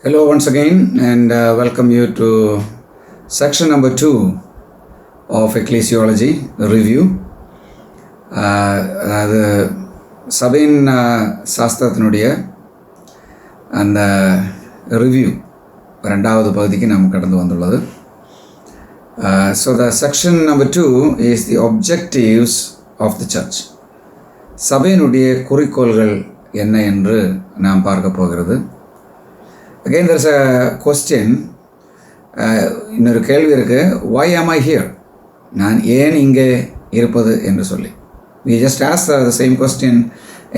Hello once again and welcome you to section number 2 of Ecclesiology review. அது சபையின் சாஸ்திரத்தினுடைய அந்த review ரெண்டாவது பகுதிக்கு நாம் கடந்து வந்துள்ளது. So the section number 2 is the objectives of the church. சபையினுடைய குறிக்கோள்கள் என்ன என்று நாம் பார்க்க போகிறது. Again there is a question, இன்னொரு கேள்வி இருக்குது, why am I here? நான் ஏன் இங்கே இருப்பது என்று சொல்லி. We just asked the same question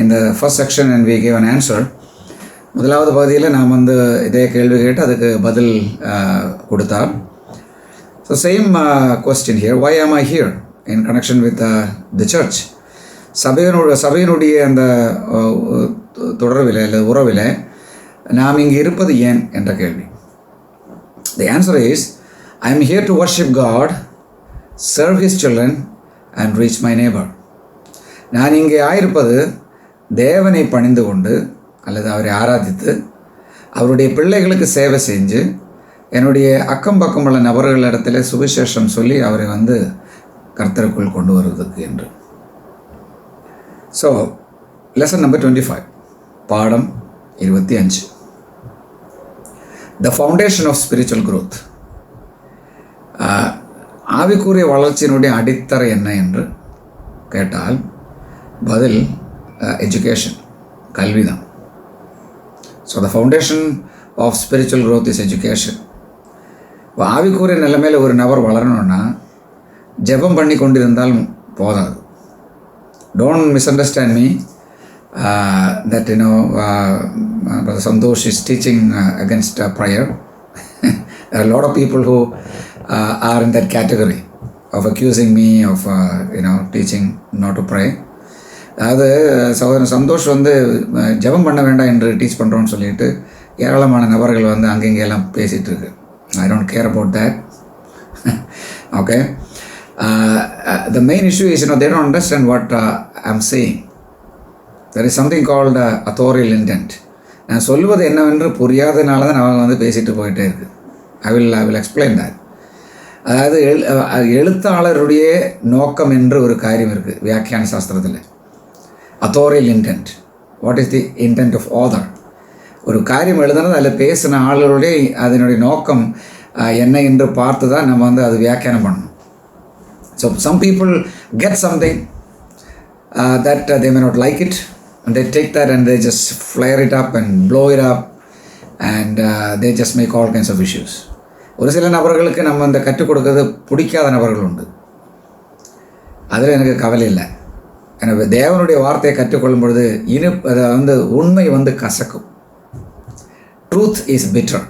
in the first section and we gave an answer. முதலாவது பகுதியில் நாம் இதே கேள்வி கேட்டு அதுக்கு பதில் கொடுத்தார். So same question here, why am I here in connection with the church? சபையினுடைய அந்த தொடர்பில் அல்லது உறவில் நாம் இங்கே இருப்பது ஏன் என்ற கேள்வி. The answer is, I am here to worship God, serve His children and reach my neighbor. நான் இங்கே ஆயிருப்பது தேவனை பணிந்து கொண்டு அல்லது அவரை ஆராதித்து அவருடைய பிள்ளைகளுக்கு சேவை செஞ்சு என்னுடைய அக்கம் பக்கமுள்ள நபர்களிடத்தில் சுவிசேஷம் சொல்லி அவரை கர்த்தருக்குள் கொண்டு வருவதற்கு என்று. ஸோ லெசன் நம்பர் 25, பாடம் 25, The foundation of spiritual growth. ஆவிக்குரிய வளர்ச்சியினுடைய அடித்தரை என்ன என்று கேட்டால் பதில் எஜுகேஷன், கல்வி தான். So the foundation of spiritual growth is education. இப்போ ஆவிக்குரிய நிலைமையில் ஒரு நபர் வளரணும்னா ஜெபம் பண்ணி கொண்டிருந்தால் போதாது. Don't miss understand me. That Brother Santosh is teaching against prayer. There are a lot of people who are in that category of accusing me of teaching not to pray. அதாவது சகோதரன் சந்தோஷ் ஜெபம் பண்ண வேண்டாம் என்று டீச் பண்ணுறோன்னு சொல்லிட்டு ஏராளமான நபர்கள் அங்கெங்கெல்லாம் பேசிகிட்டு இருக்கு. I don't care about that. Okay. The main issue is they don't understand what I'm saying. There is something called authorial intent. நான் சொல்வது என்னவென்று புரியாதனால தான் அவங்க பேசிட்டு போயிட்டே இருக்கு. I will explain that. அதாவது எழுத்தாளருடைய நோக்கம் என்று ஒரு காரியம் இருக்குது வியாக்கியான சாஸ்திரத்தில். authorial intent. What is the intent of author? ஒரு காரியம் எழுதுனது அதில் பேசின ஆளுடைய அதனுடைய நோக்கம் என்ன என்று பார்த்து தான் நம்ம அது வியாக்கியானம் பண்ணணும். So some people get something that they may not like it, and they take that and they just flare it up and blow it up and they just make all kinds of issues. ஒரு சில நபர்களுக்கு நம்ம கற்றுக் கொடுக்கறது பிடிக்காத நபர்கள் உண்டு. அதில் எனக்கு கவலை இல்லை. எனக்கு தேவனுடைய வார்த்தையை கற்றுக்கொள்ளும் பொழுது அது உண்மை கசக்கும். Truth is bitter.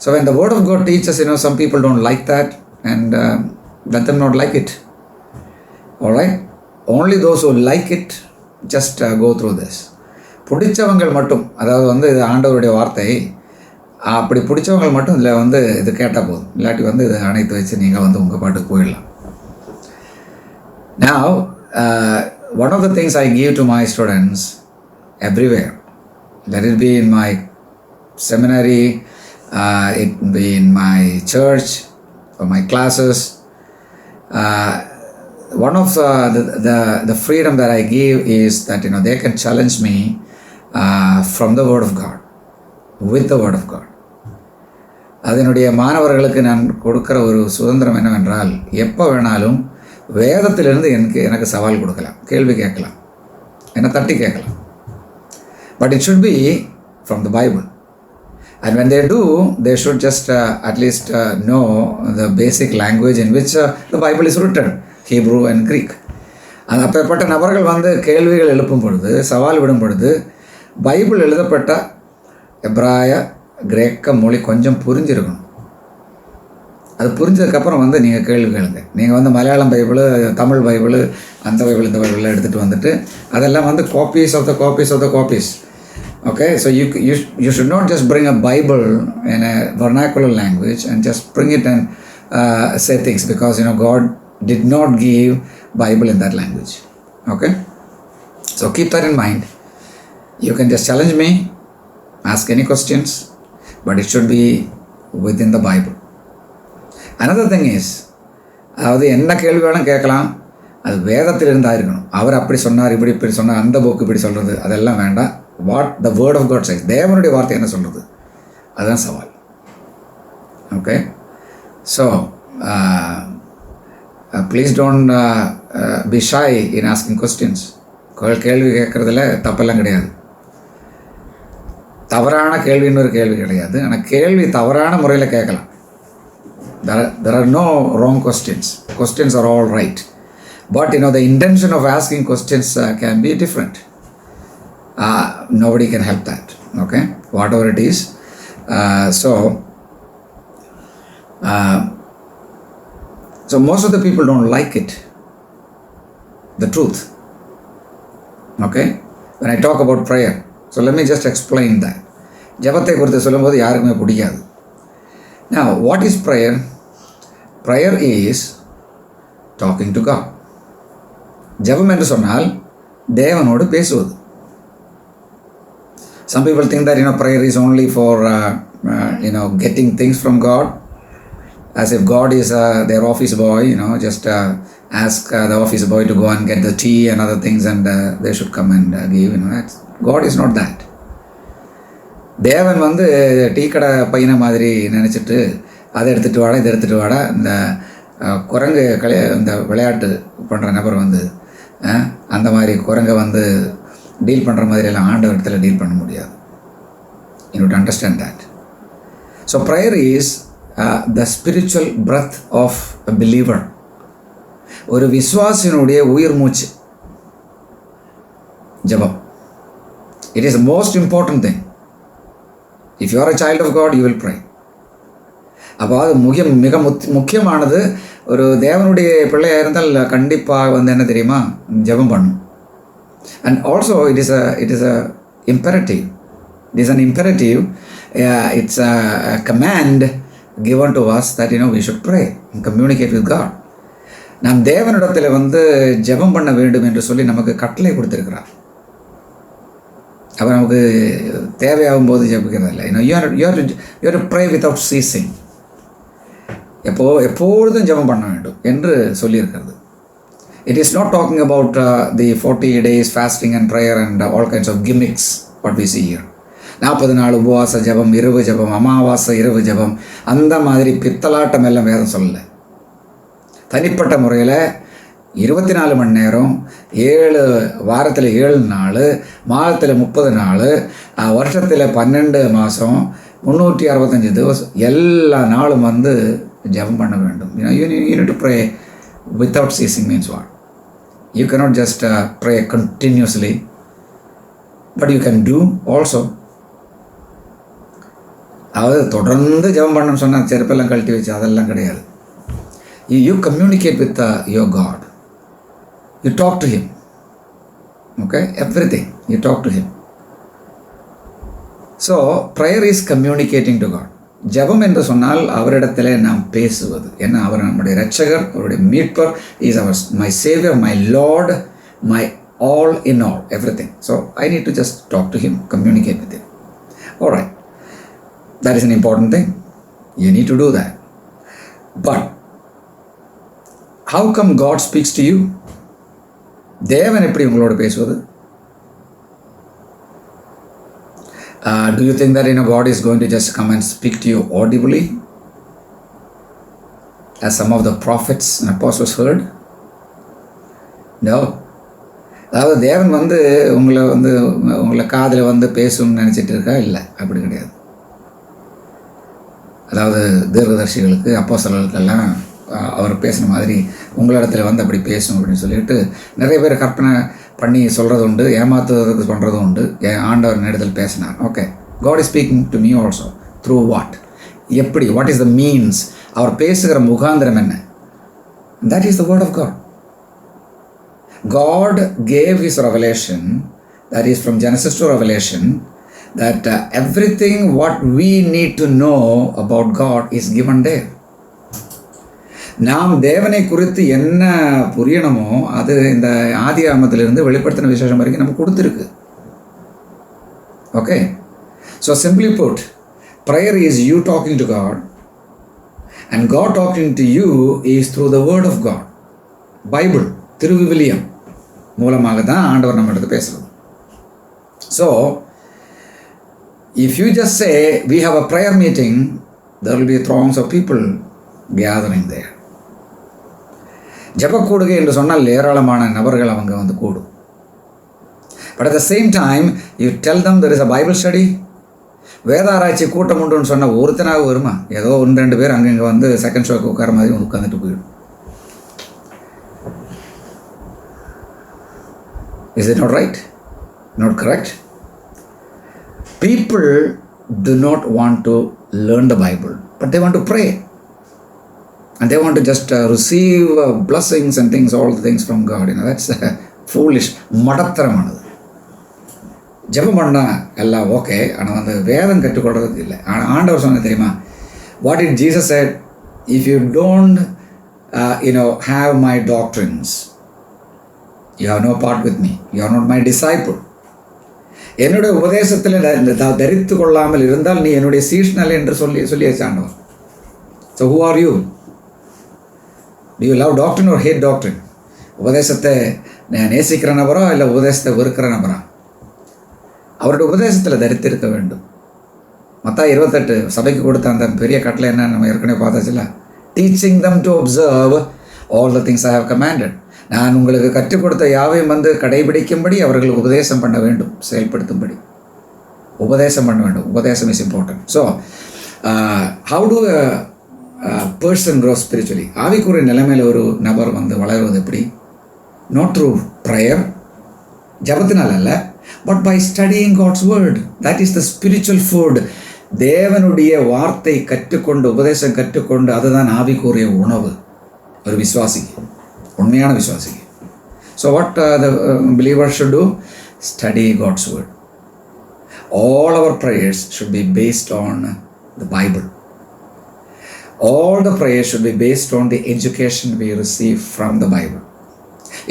So when the word of God teaches, some people don't like that and let them not like it. All right? Only those who like it just go through this. பிடிச்சவங்கள் மட்டும், அதாவது இது ஆண்டவருடைய வார்த்தை, அப்படி பிடிச்சவங்கள் மட்டும் இதில் இது கேட்டால் போதும். இல்லாட்டி இதை அணைத்து வச்சு நீங்கள் உங்கள் பாட்டுக்கு போயிடலாம். Now, one of the things I give to my students everywhere, let it be in my seminary, it be in my church or my classes, one of the freedom that I give is that they can challenge me from the Word of God, with the Word of God. அதனுடைய மாணவர்களுக்கு நான் கொடுக்குற ஒரு சுதந்திரம் என்னவென்றால், எப்போ வேணாலும் வேதத்திலிருந்து எனக்கு சவால் கொடுக்கலாம், கேள்வி கேட்கலாம், என்னை தட்டி கேட்கலாம். But it should be from the Bible. And when they do, they should just at least know the basic language in which the Bible is written, Hebrew and Greek. அது அப்பேற்பட்ட நபர்கள் கேள்விகள் எழுப்பும் பொழுது, சவால் விடும் பொழுது, பைபிள் எழுதப்பட்ட எப்ராய கிரேக்க மொழி கொஞ்சம் புரிஞ்சிருக்கணும். அது புரிஞ்சதுக்கப்புறம் நீங்கள் கேள்வி கேளுங்க. நீங்கள் மலையாளம் பைபிள், தமிழ் பைபிள், அந்த பைபிள் இந்த பைபிளெலாம் எடுத்துகிட்டு அதெல்லாம் copies of the copies. Okay, so you should not just bring a Bible in a vernacular language and just bring it and say things, because God did not give Bible in that language. Okay, so keep that in mind. You can just challenge me, ask any questions. but it should be within the Bible. Another thing is, அதாவது என்ன கேள்வி வேணும் கேட்கலாம், அது வேதத்தில் இருந்தாயிருக்கணும். அவர் அப்படி சொன்னார், இப்படி சொன்னார், அந்த புக்கு இப்படி சொல்கிறது, அதெல்லாம் வேண்டாம். What the word of God says, தேவனுடைய வார்த்தை என்ன சொல்கிறது, அதுதான் சவால். Okay, so please don't be shy in asking questions. கேள்வி கேட்குறதுல தப்பெல்லாம் கிடையாது. தவறான கேள்வின்னு ஒரு கேள்வி கிடையாது. ஆனால் கேள்வி தவறான முறையில் கேட்கலாம். There are no wrong questions. Questions are all right. But the intention of asking questions can be different. Nobody can help that. Okay, whatever it is. So most of the people don't like it, the truth. Okay, when I talk about prayer, so let me just explain that. ஜபத்தை குறித்து சொல்லும்போது யாருக்குமே பிடிக்காது. Now, what is prayer? Prayer is talking to God. ஜபம் என்று சொன்னால் தேவனோடு பேசுவது. Some people think that prayer is only for getting things from God, as if God is their office boy. Just ask the office boy to go and get the tea and other things, and they should come and give. God is not that. தேவன் tea கடை பையனை மாதிரி நினச்சிட்டு அதை எடுத்துகிட்டு வாடா, இதை எடுத்துகிட்டு வாடா, இந்த குரங்கு இந்த விளையாட்டு பண்ணுற நபர் அந்த மாதிரி குரங்கை டீல் பண்ணுற மாதிரியெல்லாம் ஆண்டவர் இடத்துல டீல் பண்ண முடியாது. You do understand that. So prayer is the spiritual breath of a believer. ஒரு விசுவாசினுடைய உயிர் மூச்சு ஜபம். It is the most important thing. If you are a child of God, you will pray. அப்போ அது மிக முக்கியமானது. ஒரு தேவனுடைய பிள்ளையாக இருந்தால் கண்டிப்பாக என்ன தெரியுமா, ஜெபம் பண்ணும். And also it is a imperative. It is an imperative. It's a command given to us that we should pray and communicate with God. நாம் தேவனிடத்தில் ஜெபம் பண்ண வேண்டும் என்று சொல்லி நமக்கு கட்டளை கொடுத்திருக்கிறார். அப்போ நமக்கு தேவையாகும் போது ஜெபிக்கிறது இல்லை. You have to pray without ceasing. எப்பொழுதும் ஜெபம் பண்ண வேண்டும் என்று சொல்லியிருக்கிறது. It is not talking about the 40 days fasting and prayer and all kinds of gimmicks what we see here. 40 நாள் உபவாச ஜெபம், இரவு ஜெபம், அமாவாசை இரவு ஜெபம், அந்த மாதிரி பித்தலாட்டம் எல்லாம் வேதம் சொல்லலை. தனிப்பட்ட முறையில் 24 மணி நேரம், 7 வாரத்தில் 7 நாள், மாதத்தில் 30 நாள், வருஷத்தில் 12 மாதம், 365 திவசம், எல்லா நாளும் ஜெபம் பண்ண வேண்டும். You need to pray without ceasing means what? You cannot just pray continuously, but you can do also. அதாவது தொடர்ந்து ஜெபம் பண்ணணும்னு சொன்னால் செருப்பெல்லாம் கழட்டி வச்சு அதெல்லாம் கிடையாது. You communicate with your God. You talk to Him. Okay? Everything. You talk to Him. So, prayer is communicating to God. ஜெபம் என்று சொன்னால் அவரிடத்தில் நாம் பேசுவது. ஏன்னா அவர் நம்முடைய ரட்சகர், அவருடைய மீட்பர். Is my Savior, my Lord, my all in all, everything. So, I need to just talk to Him, communicate with Him. Alright. That is an important thing. You need to do that. But, how come God speaks to you? தேவன் எப்படி உங்களோட பேசுவது? Do you think that God is going to just come and speak to you audibly, as some of the prophets and apostles heard? No. அதாவது தேவன் உங்களை காதில் பேசணும்னு நினச்சிட்டு இருக்கா? இல்லை, அப்படி கிடையாது. அதாவது தீர்க்கதரிசிகளுக்கு, அப்போஸ்தலர்களுக்கெல்லாம் அவர் பேசின மாதிரி உங்களிடத்தில் அப்படி பேசணும் அப்படின்னு சொல்லிட்டு நிறைய பேர் கற்பனை பண்ணி சொல்கிறது உண்டு, ஏமாத்துறதுக்கு பண்ணுறதும் உண்டு. ஆண்டவர் நேரத்தில் பேசினார். Okay, God is speaking to me also. Through what? எப்படி? What is the means? அவர் பேசுகிற முகாந்திரம் என்ன? That is the word of God. God gave His revelation, that is from Genesis to Revelation, that everything what we need to know about God is given there. நாம் தேவனை குறித்து என்ன புரியணுமோ அது இந்த ஆதி ஆகமத்திலிருந்து வெளிப்படுத்தின விசேஷம் வரைக்கும் நமக்கு கொடுத்துருக்கு. Okay, so simply put, prayer is you talking to God, and God talking to you is through the word of God. Bible, திருவிவிலியம் மூலமாக தான் ஆண்டவர் நம்ம எடுத்து பேசுகிறது. So, if you just say, we have a prayer meeting, there will be throngs of people gathering there. ஜபக்கூடுகை என்று சொன்னால் ஏராளமான நபர்கள் அவங்க வந்து கூடும். But at the same time, you tell them there is a Bible study. வேதாராய்ச்சி கூட்டம் உண்டுன்னு சொன்னால் ஒருத்தனாக வருமா? ஏதோ 1-2 பேர் அங்கங்கே வந்து செகண்ட் ஷோக்கு உட்கார மாதிரி உட்காந்துட்டு போயிடும். Is it not right? Not correct? People do not want to learn the Bible, but they want to pray. And they want to just receive blessings and things, all the things from God. That's foolish. மடத்தரமானது. ஜெபம் பண்ணால் எல்லாம் okay, ஆனால் வந்து வேதம் கற்றுக்கொள்றதுக்கு இல்லை. ஆண்டவர் சொன்ன தெரியுமா? What did Jesus said? If you don't have my doctrines, you have no part with me. You are not my disciple. என்னுடைய உபதேசத்தில் தரித்து கொள்ளாமல் இருந்தால் நீ என்னுடைய சீஷனல் என்று சொல்லியாச்சு ஆண்டவர். So who are you? Do you love doctrine or hate doctrine? உபதேசத்தை நேசிக்கிற நபரா இல்லை உபதேசத்தை வெறுக்கிற நபரா? அவருடைய உபதேசத்தில் தரித்திருக்க வேண்டும். மத்தாய் 28 சபைக்கு கொடுத்த அந்த பெரிய கட்டளை என்ன நம்ம ஏற்கனவே பார்த்தாச்சுல. Teaching them to observe all the things I have commanded. நான் உங்களுக்கு கற்றுக் கொடுத்த யாவையும் வந்து கடைபிடிக்கும்படி அவர்களுக்கு உபதேசம் பண்ண வேண்டும், செயல்படுத்தும்படி உபதேசம் பண்ண வேண்டும். உபதேசம் is important. So how to person grow spiritually? ஆவிக்குரிய நிலைமையில் ஒரு நபர் வந்து வளருவது எப்படி? நாட் த்ரூ ப்ரேயர், ஜபத்தினால் அல்ல, but by studying God's word. That is the spiritual food. தேவனுடைய வார்த்தை கற்றுக்கொண்டு, உபதேசம் கற்றுக்கொண்டு, அதுதான் ஆவிக்குரிய உணவு ஒரு விசுவாசிக்கு, உண்மையான விசுவாசிக்கு. So what the believer should do? Study God's word. All our prayers should be based on the Bible. All the prayers should be based on the education we receive from the Bible.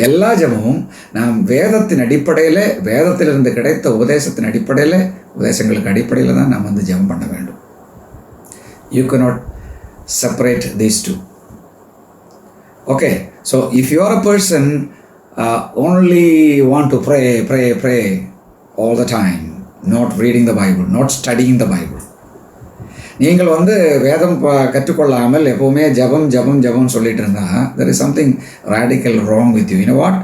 எல்லா ஜபமும் நாம் வேதத்தின் அடிப்படையில், வேதத்திலிருந்து கிடைத்த உபதேசத்தின் அடிப்படையில், உபதேசங்களுக்கு அடிப்படையில் தான் நாம் வந்து ஜபம் பண்ண வேண்டும். You cannot separate these two. Okay, so if you are a person only want to pray all the time, not reading the Bible, not studying the Bible, நீங்கள் வந்து வேதம் கற்றுக்கொள்ளாமல் எப்போவுமே ஜபம் சொல்லிட்டு இருந்தால் there is something radical wrong with you. You know what?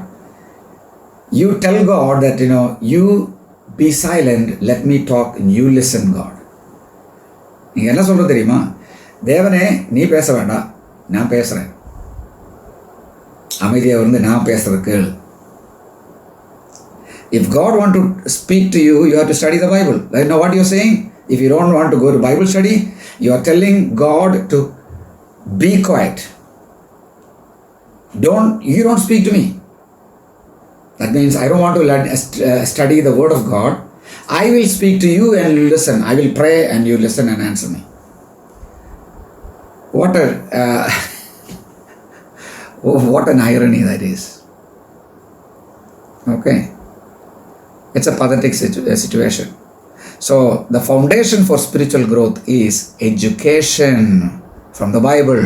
You tell God that you be silent, let me talk, and you listen God. நீங்கள் என்ன சொல்கிறது தெரியுமா? தேவனே நீ பேச வேண்டாம், நான் பேசுகிறேன், அமைதியாக வந்து நான் பேசுகிறது கேளு. If God want to speak to you, you have to study the Bible. You know what you're saying? If you don't want to go to Bible study, you are telling God to be quiet. You don't speak to me. That means I don't want to study the word of God. I will speak to you and you listen. I will pray and you listen and answer me. What an irony that is. Okay. It's a pathetic situation. So the foundation for spiritual growth is education from the Bible.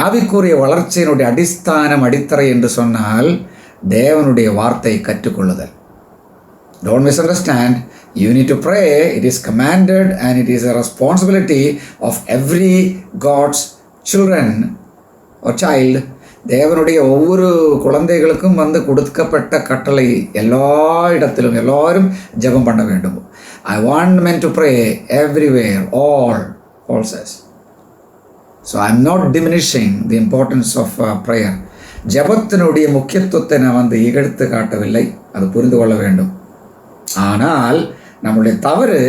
ஆவிக்குரிய வளர்ச்சியினுடைய அடித்தரை என்று சொன்னால் தேவனுடைய வார்த்தை கற்றுக்கொள்ளுதல். Don't misunderstand. You need to pray. It is commanded and it is a responsibility of every God's children or child. தேவனுடைய ஒவ்வொரு குழந்தைகளுக்கும் வந்து கொடுக்கப்பட்ட கட்டளை. எல்லா இடத்திலும் எல்லாரும் ஜெபம் பண்ண வேண்டும். I want men to pray everywhere, all says. So I am not diminishing the importance of prayer. ஜெபத்தினுடைய முக்கியத்துவத்தை நான் வந்து இகழ்த்து காட்டவில்லை, அது புரிந்து கொள்ள வேண்டும். ஆனால் நம்முடைய தவறு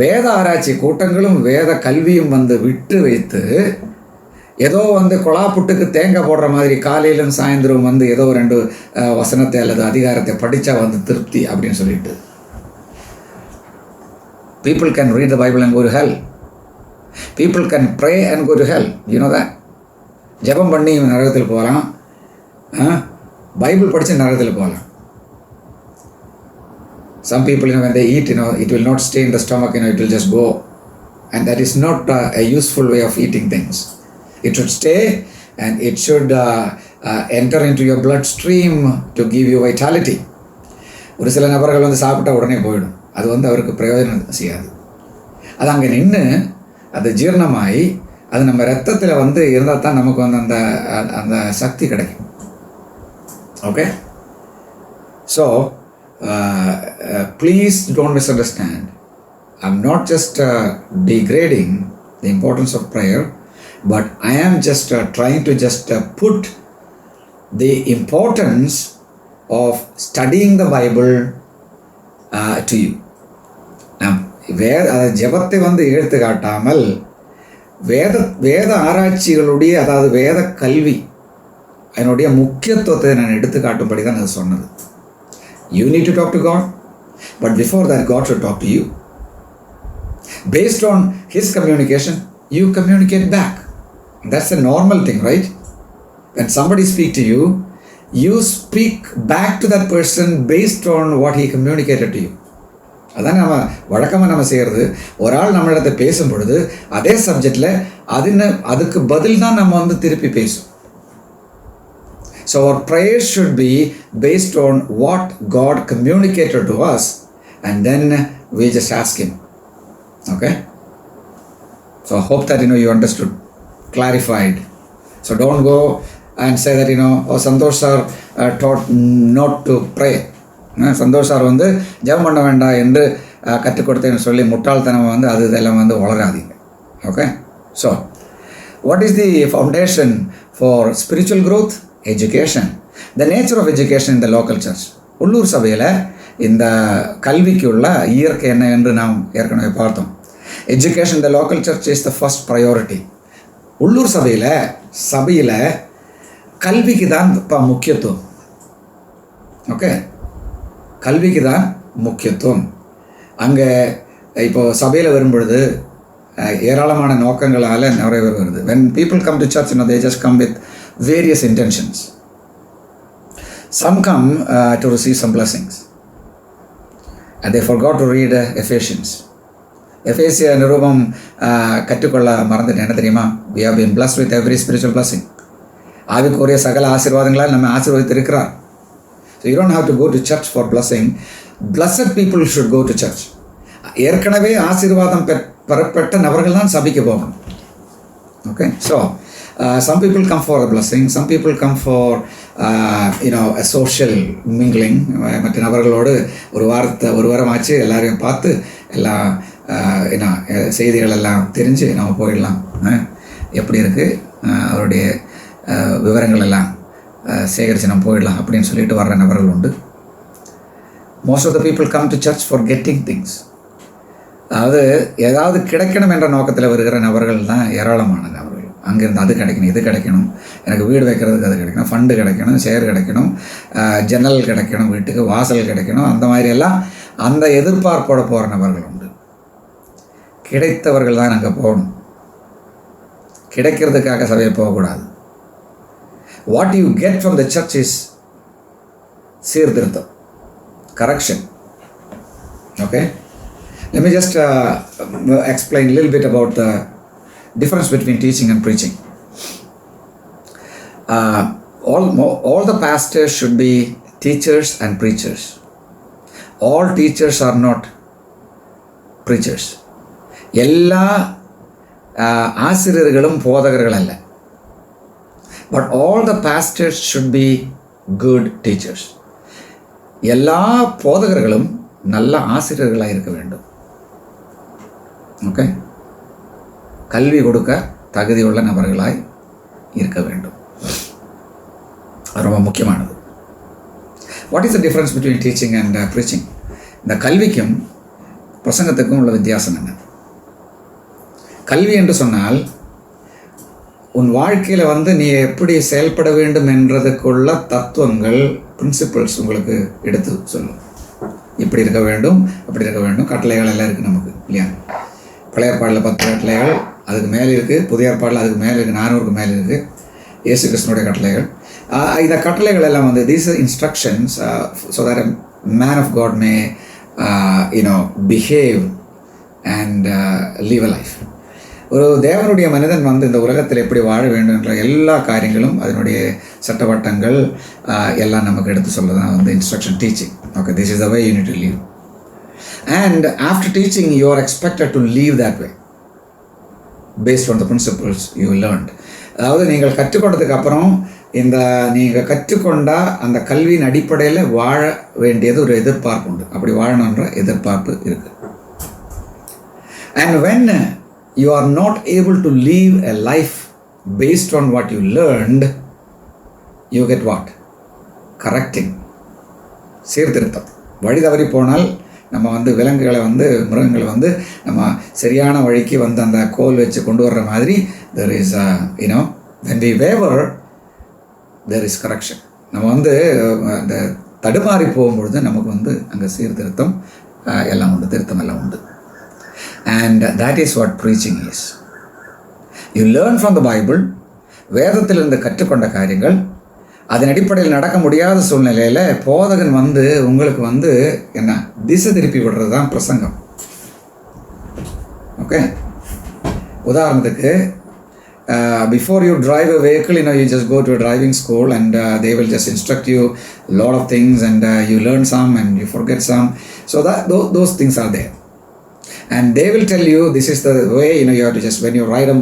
வேத ஆராய்ச்சி கூட்டங்களும் வேத கல்வியும் வந்து விட்டு வைத்து ஏதோ வந்து கொலாப்புட்டுக்கு தேங்காய் போடுற மாதிரி காலையிலும் சாயந்தரம் வந்து ஏதோ 2 வசனத்தை அல்லது அதிகாரத்தை படித்தா வந்து திருப்தி அப்படின்னு சொல்லிட்டு. People can read the Bible and go to hell. People can pray and go to hell. You know that? ஜெபம் பண்ணி நரகத்தில் போகலாம், பைபிள் படித்து நரகத்தில் போகலாம். Some people, when they eat, it will not stay in the stomach, it will just go and that is not a useful way of eating things. It should stay and it should enter into your bloodstream to give you vitality. ஒரு சில நபர்கள் வந்து சாப்பிட்டா உடனே போயிடும், அது வந்து அவருக்கு பிரயோஜனம் செய்யாது. அது அங்கே நின்று அது ஜீரணமாகி அது நம்ம ரத்தத்தில் வந்து இருந்தால் தான் நமக்கு வந்து அந்த அந்த சக்தி கிடைக்கும். Okay, so please don't misunderstand. I'm not just degrading the importance of prayer, but I am just trying to just put the importance of studying the Bible to you. ஜெபத்தை வந்து எடுத்து காட்டாமல் வேத ஆராய்ச்சிகளுடைய, அதாவது வேத கல்வி அதனுடைய முக்கியத்துவத்தை நான் எடுத்து காட்டும்படி தான் அது சொன்னது. You need to talk to God, but before that God should talk to you. Based on his communication, you communicate back. That's a normal thing, right? When somebody speaks to you, you speak back to that person based on what he communicated to you. அதான் நம்ம வழக்கமாக நம்ம செய்கிறது. ஒரு ஆள் நம்மளிடத்தை பேசும் பொழுது அதே சப்ஜெக்டில் அதுக்கு பதில் தான் நம்ம வந்து திருப்பி பேசும். So our prayers should be based on what God communicated to us, and then we just ask him. Okay, so I hope that you understood, clarified. So don't go and say that Santosh sir taught not to pray. Santosh sir வந்து ஜெபம் பண்ண வேண்டாம் என்று கற்றுக் கொடுத்தேன்னு சொல்லி முட்டாள்தனம் வந்து அது இதெல்லாம் வந்து வளராதீங்க. Okay, so what is the foundation for spiritual growth? Education. The nature of education in the local church. உள்ளூர் சபையில் இந்த கல்விக்கு உள்ள இயற்கை என்ன என்று நாம் ஏற்கனவே பார்த்தோம். எஜுகேஷன் இந்த local church is the first priority. உள்ளூர் சபையில் கல்விக்கு தான் முக்கியத்துவம். ஓகே, கல்விக்கு தான் முக்கியத்துவம். அங்கே இப்போது சபையில் வரும்பொழுது ஏராளமான நோக்கங்களால் நிறைய பேர் வருது. when people come to church, they just come with various intentions. Some come to receive some blessings. And they forgot to read Ephesians. எபேசிய நிருபம் கற்றுக்கொள்ள மறந்துட்டு என்ன தெரியுமா? we have been blessed with every spiritual blessing. ஆவிக்குரிய சகல ஆசீர்வாதங்களால் நம்ம ஆசீர்வதித்திருக்கிறார். So you don't have to go to church for blessing. Blessed people should go to church. ஏற்கனவே ஆசீர்வாதம் பெறப்பட்ட நபர்கள் தான் சபைக்கு போகணும். Okay, so some people come for a blessing, some people come for a social mingling. மற்ற நபர்களோடு ஒரு வாரம் ஆச்சு, எல்லாரையும் பார்த்து எல்லா செய்திகள் எல்லாம் தெரிஞ்சு நம்ம போயிடலாம், எப்படி இருக்குது அவருடைய விவரங்கள் எல்லாம் சேகரித்து நம்ம போயிடலாம் அப்படின்னு சொல்லிட்டு வர்ற நபர்கள் உண்டு. Most of the people come to church for getting things. அதாவது ஏதாவது கிடைக்கணும் என்ற நோக்கத்தில் வருகிற நபர்கள் தான் ஏராளமான நபர்கள். அங்கேருந்து அது கிடைக்கணும், இது கிடைக்கணும், எனக்கு வீடு வைக்கிறதுக்கு அது கிடைக்கணும், ஃபண்டு கிடைக்கணும், ஷேர் கிடைக்கணும், ஜன்னல் கிடைக்கணும், வீட்டுக்கு வாசல் கிடைக்கணும், அந்த மாதிரியெல்லாம் அந்த எதிர்பார்ப்போட போகிற நபர்கள் உண்டு. கிடைத்தவர்கள் தான் அங்கே போகணும், கிடைக்கிறதுக்காக சபையை போகக்கூடாது. What you get from the church is சீர்திருத்தம், correction. Okay, let me just explain a little bit about the difference between teaching and preaching. All the pastors should be teachers and preachers. All teachers are not preachers. எல்லா ஆசிரியர்களும் போதகர்கள் அல்ல. But all the pastors should be good teachers. எல்லா போதகர்களும் நல்ல ஆசிரியர்களாக இருக்க வேண்டும். Okay, கல்வி கொடுக்க தகுதியுள்ள நபர்களாய் இருக்க வேண்டும். ரொம்ப முக்கியமானது. What is the difference between teaching and preaching? இந்த கல்விக்கும் பிரசங்கத்துக்கும் உள்ள வித்தியாசம் என்ன? கல்வி என்று சொன்னால் உன் வாழ்க்கையில் வந்து நீ எப்படி செயல்பட வேண்டும் என்றதுக்குள்ள தத்துவங்கள், பிரின்சிபல்ஸ் உங்களுக்கு எடுத்து சொல்லும். இப்படி இருக்க வேண்டும், அப்படி இருக்க வேண்டும். கட்டளைகள் எல்லாம் இருக்குது நமக்கு இல்லையா? பழைய ஏற்பாடில் 10 கட்டளைகள், அதுக்கு மேலே இருக்குது. புதிய ஏற்பாடில் அதுக்கு மேலே இருக்குது, 400க்கு மேலே இருக்குது இயேசு கிறிஸ்துனுடைய கட்டளைகள். இந்த கட்டளைகள் எல்லாம் வந்து these instructions so that a man of God may behave and live a life. ஒரு தேவனுடைய மனிதன் வந்து இந்த உலகத்தில் எப்படி வாழ வேண்டும் என்ற எல்லா காரியங்களும் அதனுடைய சட்டவட்டங்கள் எல்லாம் நமக்கு எடுத்து சொல்ல தான் வந்து instruction teaching. Okay, this is the way you need to live. And after teaching you are expected to live that way based on the principles you learned. அதாவது நீங்கள் கற்றுக்கொண்டதுக்கு அப்புறம் நீங்கள் கற்றுக்கொண்ட அந்த கல்வியின் அடிப்படையில் வாழ வேண்டியது ஒரு எதிர்பார்ப்பு உண்டு. அப்படி வாழணுன்ற எதிர்பார்ப்பு இருக்குது. And when you are not able to live a life based on what you learned, you get what? Correcting. சீர்திருத்தம். வழி தவறி போனால் நம்ம வந்து விலங்குகளை வந்து மிருகங்களை வந்து நம்ம சரியான வழிக்கு வந்து அந்த கோல் வச்சு கொண்டு வர்ற மாதிரி there is when we waver there is correction. நம்ம வந்து அந்த தடுமாறி போகும்பொழுது நமக்கு வந்து அங்கே சீர்திருத்தம் எல்லாம் உண்டு, திருத்தம் எல்லாம் உண்டு. And that is what preaching is. You learn from the Bible. வேதத்திலிருந்து கற்றுக்கொண்ட காரியங்கள் அதன் அடிப்படையில் நடக்க முடியாத சூழ்நிலையில் போதகன் வந்து உங்களுக்கு வந்து என்ன திசை திருப்பி விடுறது தான் பிரசங்கம். ஓகே, உதாரணத்துக்கு before you drive a vehicle, you just go to a driving school and they will just instruct you a lot of things and you learn some and you forget some. So that those things are there. And they will tell you this is the way, you have to just, when you ride a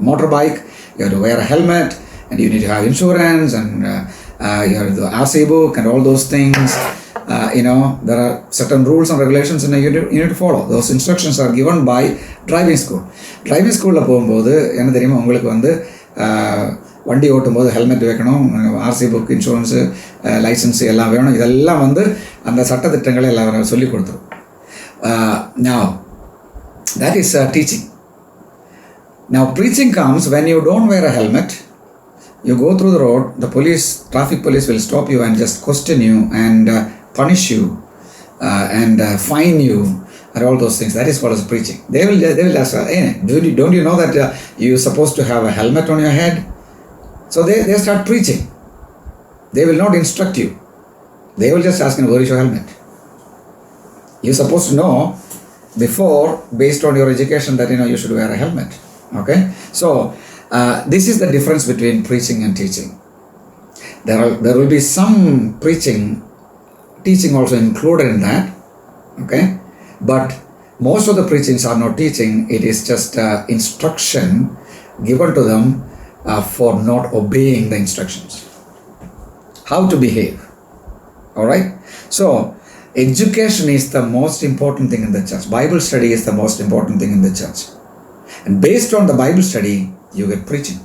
motorbike, you have to wear a helmet and you need to have insurance and you have the RC book and all those things. There are certain rules and regulations and you need to follow. Those instructions are given by driving school. Driving school போகும்போது என்ன தெரியுமா, உங்களுக்கு வந்து வண்டி ஓட்டும்போது helmet வைக்கணும், RC book, insurance, licence எல்லாம் வேணும். இதெல்லாம் வந்து அந்த சட்டத்திட்டங்களை எல்லாம் சொல்லி கொடுத்துரும். Now that is teaching. Now preaching comes when you don't wear a helmet. You go through the road, the traffic police will stop you and just question you and punish you and fine you and all those things. That is what is preaching. They will ask, hey, don't you know that you're supposed to have a helmet on your head? So they start preaching. They will not instruct you. They will just ask, where is your helmet? You're supposed to know before, based on your education, that you should wear a helmet. Okay, so this is the difference between preaching and teaching. There will be some teaching also included in that. Okay, but most of the preachings are not teaching. It is just instruction given to them for not obeying the instructions, how to behave. All right, so education is the most important thing in the church. Bible study is the most important thing in the church. And based on the Bible study, you get preaching.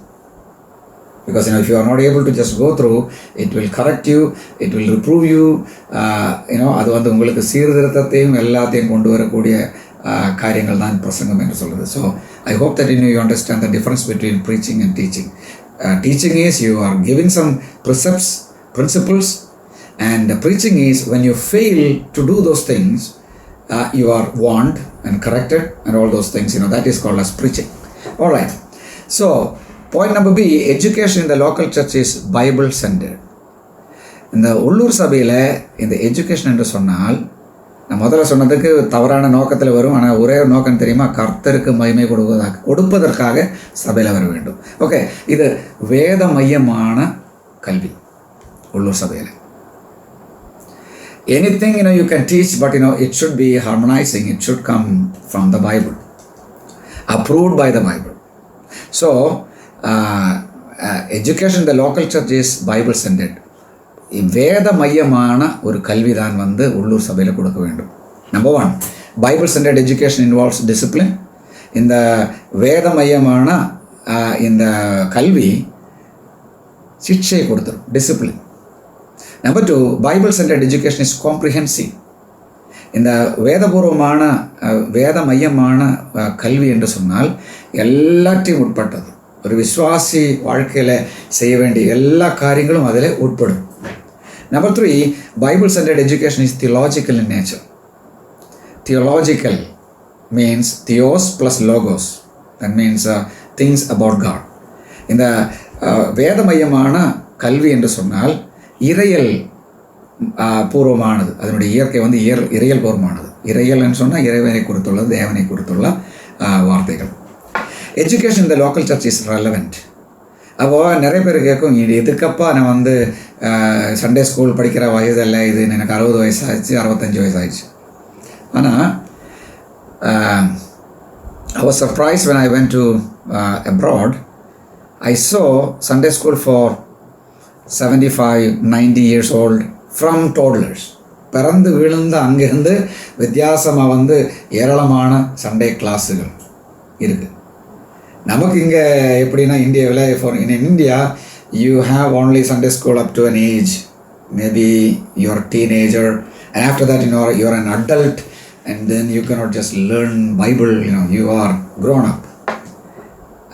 Because if you are not able to just go through, it will correct you, it will reprove you. அது வந்து உங்களுக்கு சீர்திருத்தத்தையும் எல்லாத்தையும் கொண்டு வரக்கூடிய காரியங்கள் தான் பிரசங்கம் என்று சொல்கிறது. So I hope that you understand the difference between preaching and teaching. Teaching is you are giving some precepts, principles. And preaching is when you fail to do those things, you are warned and corrected and all those things. That is called as preaching. All right. So point number B, education in the local church is Bible centered. இந்த உள்ளூர் சபையில் இந்த education என்று சொன்னால், நான் முதல்ல சொன்னதுக்கு தவறான நோக்கத்தில் வரும். ஆனால் ஒரே ஒரு நோக்கம் தெரியுமா, கர்த்தருக்கு மகிமை கொடுப்பதற்காக சபையில் வர வேண்டும். ஓகே, இது வேத மையமான கல்வி உள்ளூர் சபையில். Anything you can teach, but it should be harmonizing. It should come from the Bible, approved by the Bible. So education in the local church is Bible centered. வேத மையமான ஒரு கல்வி தான் வந்து உள்ளூர் சபையில் கொடுக்க வேண்டும். Number 1, Bible centered education involves discipline. இந்த வேத மையமான இந்த கல்வி சிக்ஷை கொடுத்துரும், discipline. Number 2, Bible-centered education is comprehensive. இந்த வேதபூர்வமான வேத மையமான கல்வி என்று சொன்னால் எல்லாத்தையும் உட்பட்டது. ஒரு விசுவாசி வாழ்க்கையில் செய்ய வேண்டிய எல்லா காரியங்களும் அதில் உட்படும். Number 3, Bible-centered education is theological in nature. Theological means theos plus logos. That means things about God. இந்த வேத மையமான கல்வி என்று சொன்னால் இறையல் பூர்வமானது. அதனுடைய இயற்கை வந்து இறையல் பூர்வமானது. இறையல்னு சொன்னால் இறைவனை குறித்துள்ள, தேவனை குறித்துள்ள வார்த்தைகள். எஜுகேஷன் இந்த லோக்கல் சர்ச் இஸ் ரெலவெண்ட். அப்போது நிறைய பேர் கேட்கும், இது எதுக்கப்பா நான் வந்து சண்டே ஸ்கூல் படிக்கிற வயதில்லை, இது எனக்கு 60 வயசாகிடுச்சு, 65 வயசாகிடுச்சு. ஆனால் I was surprised when I went to abroad. I saw Sunday school for 75, 90 years old from toddlers. பிறந்து விழுந்து அங்கேருந்து வித்தியாசமாக வந்து ஏராளமான சண்டே கிளாஸுகள் இருக்குது. நமக்கு இங்கே எப்படின்னா இந்தியாவில் in India you have only Sunday school up to an age, maybe you're a teenager, and after that you're an adult, and then you cannot just learn Bible, you are grown up.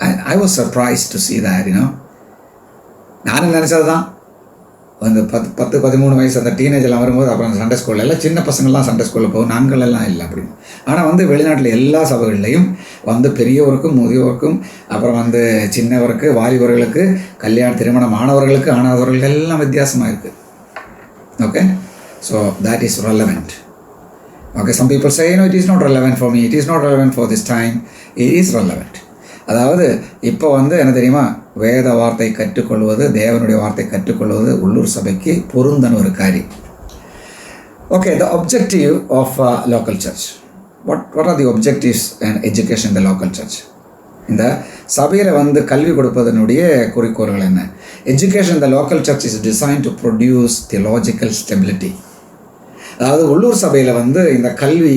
And I was surprised to see that. நானும் நினச்சது தான், அந்த 10-13 வயசு அந்த டீனேஜெல்லாம் வரும்போது அப்புறம் அந்த Sunday ஸ்கூலில் எல்லாம் சின்ன பசங்கள்லாம் சண்டே ஸ்கூலில் போகும், நாங்கள் எல்லாம் இல்லை அப்படின்னு. ஆனால் வந்து வெளிநாட்டில் எல்லா சபைகள்லையும் வந்து பெரியவருக்கும் முதியோருக்கும் அப்புறம் வந்து சின்னவருக்கு வாலிபர்களுக்கு திருமணம் ஆனவர்களுக்கு ஆனாதவர்களுக்கு எல்லாம் வித்தியாசமாக இருக்குது. Okay, so that is relevant. Okay, some people say, it is not relevant for me, it is not relevant for this time. It is relevant. அதாவது இப்போ வந்து என்ன தெரியுமா, வேத வார்த்தை கற்றுக்கொள்வது, தேவனுடைய வார்த்தை கற்றுக்கொள்வது உள்ளூர் சபைக்கு பொருந்தன ஒரு காரியம். Okay, the objective of local church. What are the objectives and education in the local church? இந்த சபையில் வந்து கல்வி கொடுப்பதனுடைய குறிக்கோள்கள் என்ன? Education in the local church is designed to produce theological stability. அதாவது உள்ளூர் சபையில் வந்து இந்த கல்வி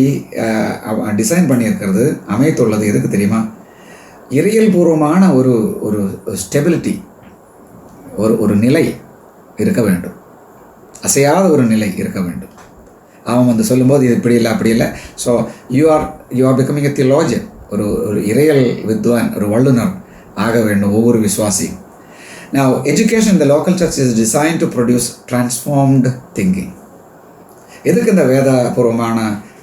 டிசைன் பண்ணியிருக்கிறது, அமைத்துள்ளது எதுக்கு தெரியுமா? இறையியல் பூர்வமான ஒரு ஒரு ஸ்டெபிலிட்டி, ஒரு நிலை இருக்க வேண்டும், அசையாத ஒரு நிலை இருக்க வேண்டும். அவன் வந்து சொல்லும்போது இது இப்படி இல்லை அப்படி இல்லை. So you are becoming a theologian, ஒரு இறையல் வித்வான், ஒரு வல்லுனர் ஆக வேண்டும் ஒவ்வொரு விசுவாசியும். Now, education in the local church is designed to produce transformed thinking. எதுக்கு இந்த வேதபூர்வமான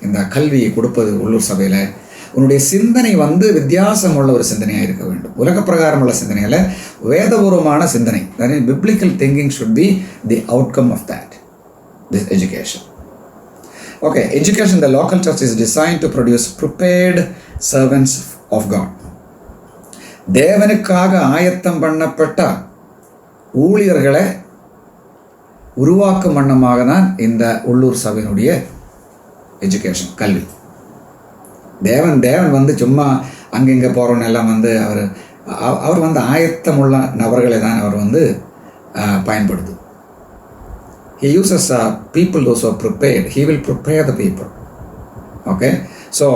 இந்த கல்வியை கொடுப்பது உள்ளூர் சபையில்? உன்னுடைய சிந்தனை வந்து வித்தியாசம் உள்ள ஒரு சிந்தனையாக இருக்க வேண்டும். உலக பிரகாரம் உள்ள சிந்தனையில் வேதபூர்வமான சிந்தனை, biblical thinking should be the outcome of that, this education. Okay, education in the local church is designed to produce prepared servants of God. தேவனுக்காக ஆயத்தம் பண்ணப்பட்ட ஊழியர்களை உருவாக்கும் வண்ணமாக தான் இந்த உள்ளூர் சபையினுடைய எஜுகேஷன், கல்வி. தேவன் வந்து சும்மா அங்கங்கே போகிறவங்க எல்லாம் வந்து அவர் வந்து ஆயத்தமுள்ள நபர்களை தான் அவர் வந்து பயன்படுது. He uses people those who are prepared. He will prepare the people. Okay, so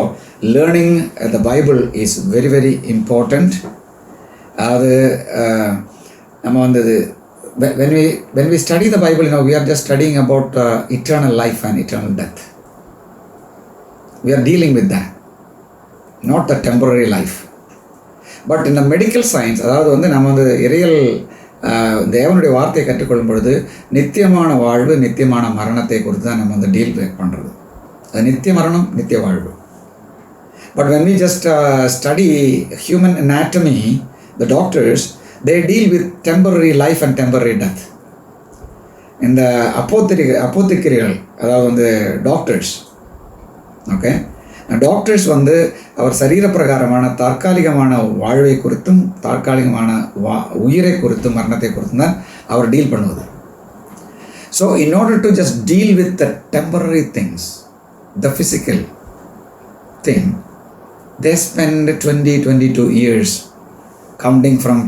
learning the Bible is very very important. அது நம்ம வந்து when we study the Bible, we are just studying about eternal life and eternal death. We are dealing with that, not the temporary life. But in the medical science, அதாவது வந்து நம்ம வந்து இறையல் தேவனுடைய வார்த்தையை கற்றுக்கொள்ளும் பொழுது நித்தியமான வாழ்வு, நித்தியமான மரணத்தை குறித்து தான் நம்ம வந்து டீல் பண்ணுறது. அது நித்திய மரணம், நித்திய வாழ்வு. But when we just study human anatomy, the doctors, they deal with temporary life and temporary death. இந்த அப்போத்திரிகள், அதாவது வந்து டாக்டர்ஸ், ஓகே, டாக்டர்ஸ் வந்து அவர் சரீரப்பிரகாரமான தற்காலிகமான வாழ்வை குறித்தும் தற்காலிகமான உயிரை குறித்தும் மரணத்தை குறித்தும் தான் அவர் டீல் பண்ணுவது. So in order to just deal with the temporary things, the physical thing, they spend 22 years counting from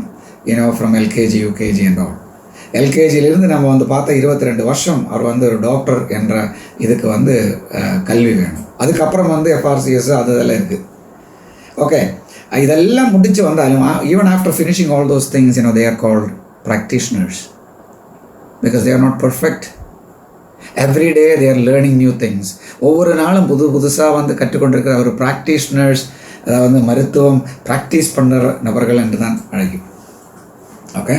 LKG, UKG and all. எல்கேஜியிலிருந்து நம்ம வந்து பார்த்தா 22 வருஷம் அவர் வந்து ஒரு டாக்டர் என்ற இதுக்கு வந்து கல்வி வேணும். அதுக்கப்புறம் வந்து FRCS அதெல்லாம் இருக்குது. ஓகே, இதெல்லாம் முடிச்சு வந்தாலும் even after finishing all those things, they are called practitioners because they are not perfect. Every day they are learning new things. ஒவ்வொரு நாளும் புதுசாக வந்து கற்றுக்கொண்டிருக்கிற ஒரு ப்ராக்டிஷனர்ஸ், அதாவது வந்து மருத்துவம் ப்ராக்டிஸ் பண்ணுற நபர்கள் என்று தான் அழைக்கும். ஓகே,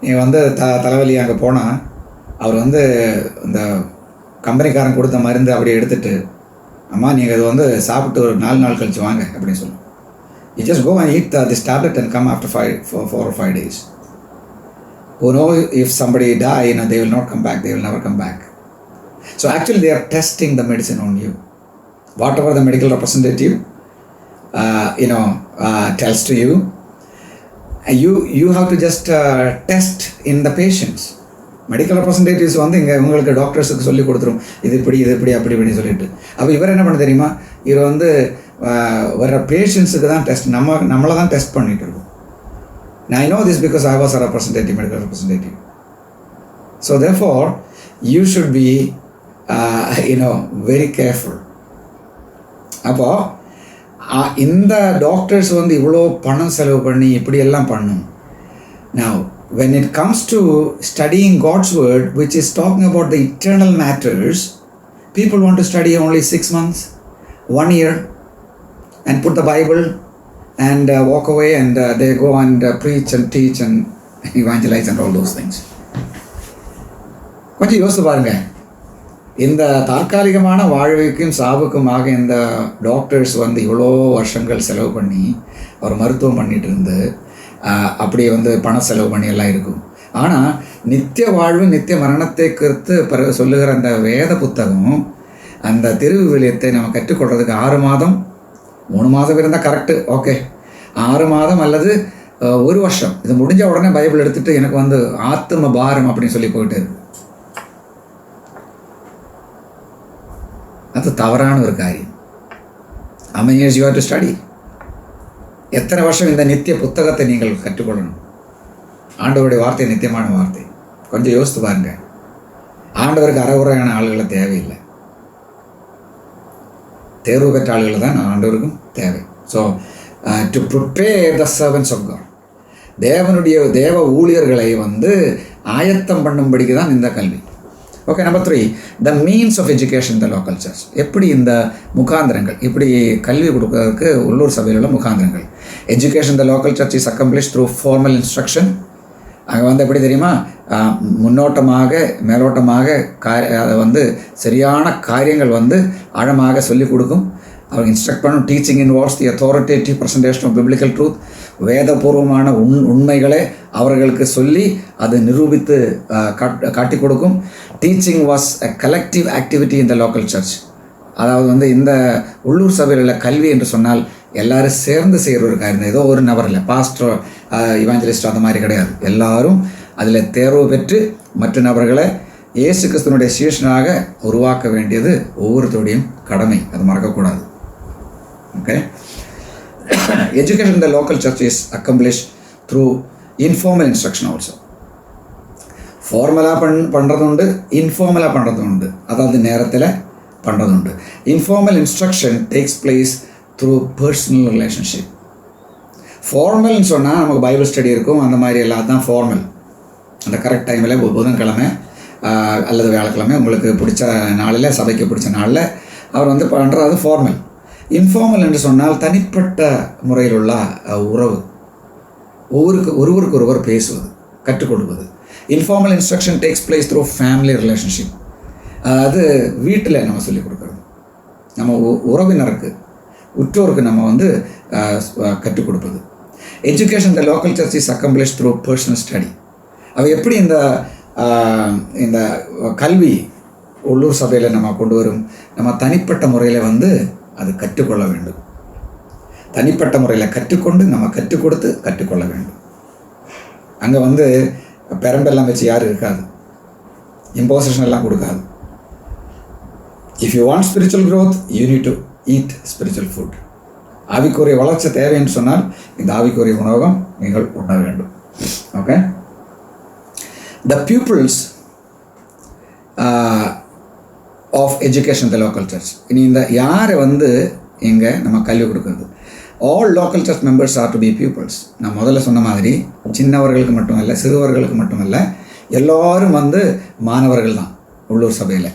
நீ வந்து தலைவலி அங்கே போனால் அவர் வந்து இந்த கம்பெனிக்காரன் கொடுத்த மருந்து அப்படியே எடுத்துகிட்டு, அம்மா நீங்கள் இது வந்து சாப்பிட்டு ஒரு 4 நாள் கழிச்சு வாங்க அப்படின்னு சொல்லுவோம். You just go and eat this tablet and come after 4 or 5 days. Who knows if somebody die, they will not come back, they will never come back. So actually they are testing the medicine on you. Whatever the medical representative tells to you, you have to just test in the patients. Medical representatives வந்து இங்கே உங்களுக்கு டாக்டர்ஸுக்கு சொல்லி கொடுத்துரும், இது இப்படி அப்படி இப்படின்னு சொல்லிட்டு. அப்போ இவர் என்ன பண்ண தெரியுமா, இவர் வந்து வர பேஷண்ட்ஸுக்கு தான் டெஸ்ட், நம்மளை தான் டெஸ்ட் பண்ணிகிட்டு இருக்கோம். I know this because I was a representative, medical representative. So therefore, you should be, very careful. அப்போ இந்த டாக்டர்ஸ் வந்து இவ்வளோ பணம் செலவு பண்ணி இப்படியெல்லாம் பண்ணும். Now, when it comes to studying God's word, which is talking about the eternal matters, people want to study only 6 months, 1 year, and put the Bible and walk away, and they go and preach and teach and evangelize and all those things. கொஞ்சம் யோசித்து பாருங்க, இந்த தற்காலிகமான வாழ்வுக்கும் சாவுக்குமாக இந்த doctors வந்து இவ்வளோ வருஷங்கள் செலவு பண்ணி ஒரு மருத்துவம் பண்ணிட்டு இருந்து அப்படி வந்து பண செலவு பண்ணி எல்லாம் இருக்கும். ஆனால் நித்திய வாழ்வு நித்திய மரணத்தை குறித்து பிறகு சொல்லுகிற அந்த வேத புத்தகம், அந்த திருவிவிலியத்தை நம்ம கற்றுக்கொள்கிறதுக்கு 6 மாதம் 3 மாதம் இருந்தால் கரெக்டு, ஓகே. 6 மாதம் அல்லது 1 வருஷம் இது முடிஞ்ச உடனே பைபிள் எடுத்துகிட்டு எனக்கு வந்து ஆத்தும பாரம் அப்படின்னு சொல்லி போயிட்டு இருக்கு. அது தவறான ஒரு காரியம். How many years you have to study? எத்தனை வருஷம் இந்த நித்திய புத்தகத்தை நீங்கள் கற்றுக்கொள்ளணும்? ஆண்டவருடைய வார்த்தை நித்தியமான வார்த்தை. கொஞ்சம் யோசித்து பாருங்க. ஆண்டவருக்கு அறகுறையான ஆளுகளை தேவையில்லை, தேர்வு பெற்ற ஆளுகள் தான் ஆண்டவருக்கும் தேவை. So to prepare the servants of God, தேவ ஊழியர்களை வந்து ஆயத்தம் பண்ணும்படிக்கு தான் இந்த கல்வி. Okay. Number 3, the means of education the local church. எப்படி இந்த முகாந்திரங்கள், இப்படி கல்வி கொடுக்கறதுக்கு உள்ளூர் சபையில் உள்ள முகாந்திரங்கள். Education the local church is accomplished through formal instruction. அங்கே வந்து எப்படி தெரியுமா, முன்னோட்டமாக மேலோட்டமாக அதை வந்து சரியான காரியங்கள் வந்து ஆழமாக சொல்லிக் கொடுக்கும். அவங்க இன்ஸ்ட்ரக்ட் பண்ணும். Teaching involves the authoritative presentation of biblical truth. வேதபூர்வமான உண்மைகளை அவர்களுக்கு சொல்லி அதை நிரூபித்து காட்டி கொடுக்கும். Teaching was a collective activity in the local church. அதாவது வந்து இந்த உள்ளூர் சபையில் உள்ள கல்வி என்று சொன்னால் எல்லாரும் சேர்ந்து செய்கிற ஒரு காரியம். ஏதோ ஒரு நபர் இல்லை, பாஸ்டர் இவாஞ்சலிஸ்ட் அந்த மாதிரி கிடையாது. எல்லாரும் அதில் தேர்வு பெற்று மற்ற நபர்களை இயேசு கிறிஸ்துவனுடைய சீஷனாக உருவாக்க வேண்டியது ஒவ்வொருத்தருடையும் கடமை. அது மறக்கக்கூடாது. Okay. Education in the local church is accomplished through informal instruction also. ஃபார்மலாக பண்ணுறது உண்டு, இன்ஃபார்மலாக பண்ணுறது உண்டு. அதாவது நேரத்தில் பண்ணுறது உண்டு. Informal instruction takes place through personal relationship. ஃபார்மல்னு சொன்னால் நமக்கு பைபிள் ஸ்டடி இருக்கும், அந்த மாதிரி எல்லாம் தான் ஃபார்மல். அந்த கரெக்ட் டைமில் புதன்கிழமை அல்லது வியாழக்கிழமை உங்களுக்கு பிடிச்ச நாளில், சபைக்கு பிடிச்ச நாளில் அவர் வந்து பண்ணுறது ஃபார்மல். இன்ஃபார்மல் என்று சொன்னால் தனிப்பட்ட முறையில் உள்ள உறவு, ஒருவருக்கு ஒருவர் பேசுவது, கற்றுக் கொடுப்பது. Informal instruction takes place through family relationship. அதாவது வீட்டில் நம்ம சொல்லிக் கொடுக்குறது, நம்ம உறவினருக்கு உற்றோருக்கு நம்ம வந்து கற்றுக் கொடுப்பது. Education the local church is accomplished through personal study. அது எப்படி இந்த கல்வி உள்ளூர் சபையில் நம்ம கொண்டு வரும், நம்ம தனிப்பட்ட முறையில் வந்து அது கற்றுக்கொள்ள வேண்டும். தனிப்பட்ட முறையில் கற்றுக்கொண்டு நம்ம கற்றுக் கொடுத்து கற்றுக்கொள்ள வேண்டும். அங்கே வந்து பெரம்பெல்லாம் வச்சு யாரும் இருக்காது, இம்போசிஷன் எல்லாம் கொடுக்காது. If you want spiritual growth, you need to eat spiritual food. ஆவிக்குரிய வளர்ச்சி தேவை என்று சொன்னால் இந்த ஆவிக்குரிய உணவகம் நீங்கள் உண்ண வேண்டும். Okay. The pupils of education the local church. இனி இந்த யாரை வந்து இங்கே நம்ம கல்வி கொடுக்குறது, all local church members are to be pupils. நான் முதல்ல சொன்ன மாதிரி சின்னவர்களுக்கு மட்டுமல்ல, சிறுவர்களுக்கு மட்டுமல்ல, எல்லோரும் வந்து மாணவர்கள் தான் உள்ளூர் சபையில்.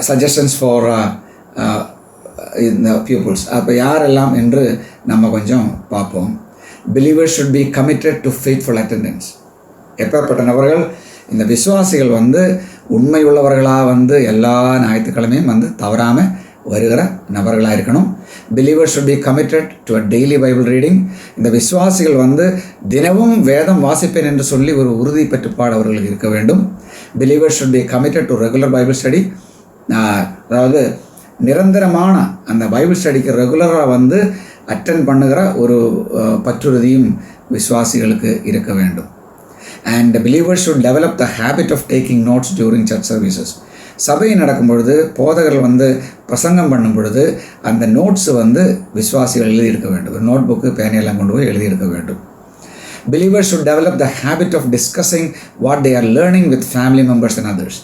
சஜஷன்ஸ் ஃபார் இந்த pupils. அப்போ யாரெல்லாம் என்று நம்ம கொஞ்சம் பார்ப்போம். Believers should be committed to faithful attendance. எப்பேற்பட்ட நபர்கள்? இந்த விசுவாசிகள் வந்து உண்மை உள்ளவர்களாக வந்து எல்லா ஞாயிற்றுக்கிழமையும் வந்து தவறாமல் வருகிற நபர்களாக இருக்கணும். Believers should be committed to a daily Bible reading. இந்த விசுவாசிகள் வந்து தினமும் வேதம் வாசிப்பேன் என்று சொல்லி ஒரு உறுதி பெற்றுப்பாடு அவர்களுக்கு இருக்க வேண்டும். Believers should be committed to regular Bible study. அதாவது நிரந்தரமான அந்த பைபிள் ஸ்டடிக்கு ரெகுலராக வந்து அட்டென்ட் பண்ணுகிற ஒரு பற்றுறுதியும் விசுவாசிகளுக்கு இருக்க வேண்டும். And believers should develop the habit of taking notes during church services. சபை நடக்கும் பொழுது போதகர்கள் வந்து பிரசங்கம் பண்ணும் பொழுது அந்த நோட்ஸ் வந்து விசுவாசிகள் எழுதியிருக்க வேண்டும். நோட் புக்கு பேனையெல்லாம் கொண்டு போய் எழுதியிருக்க வேண்டும். Believers should develop the habit of discussing what they are learning with family members and others.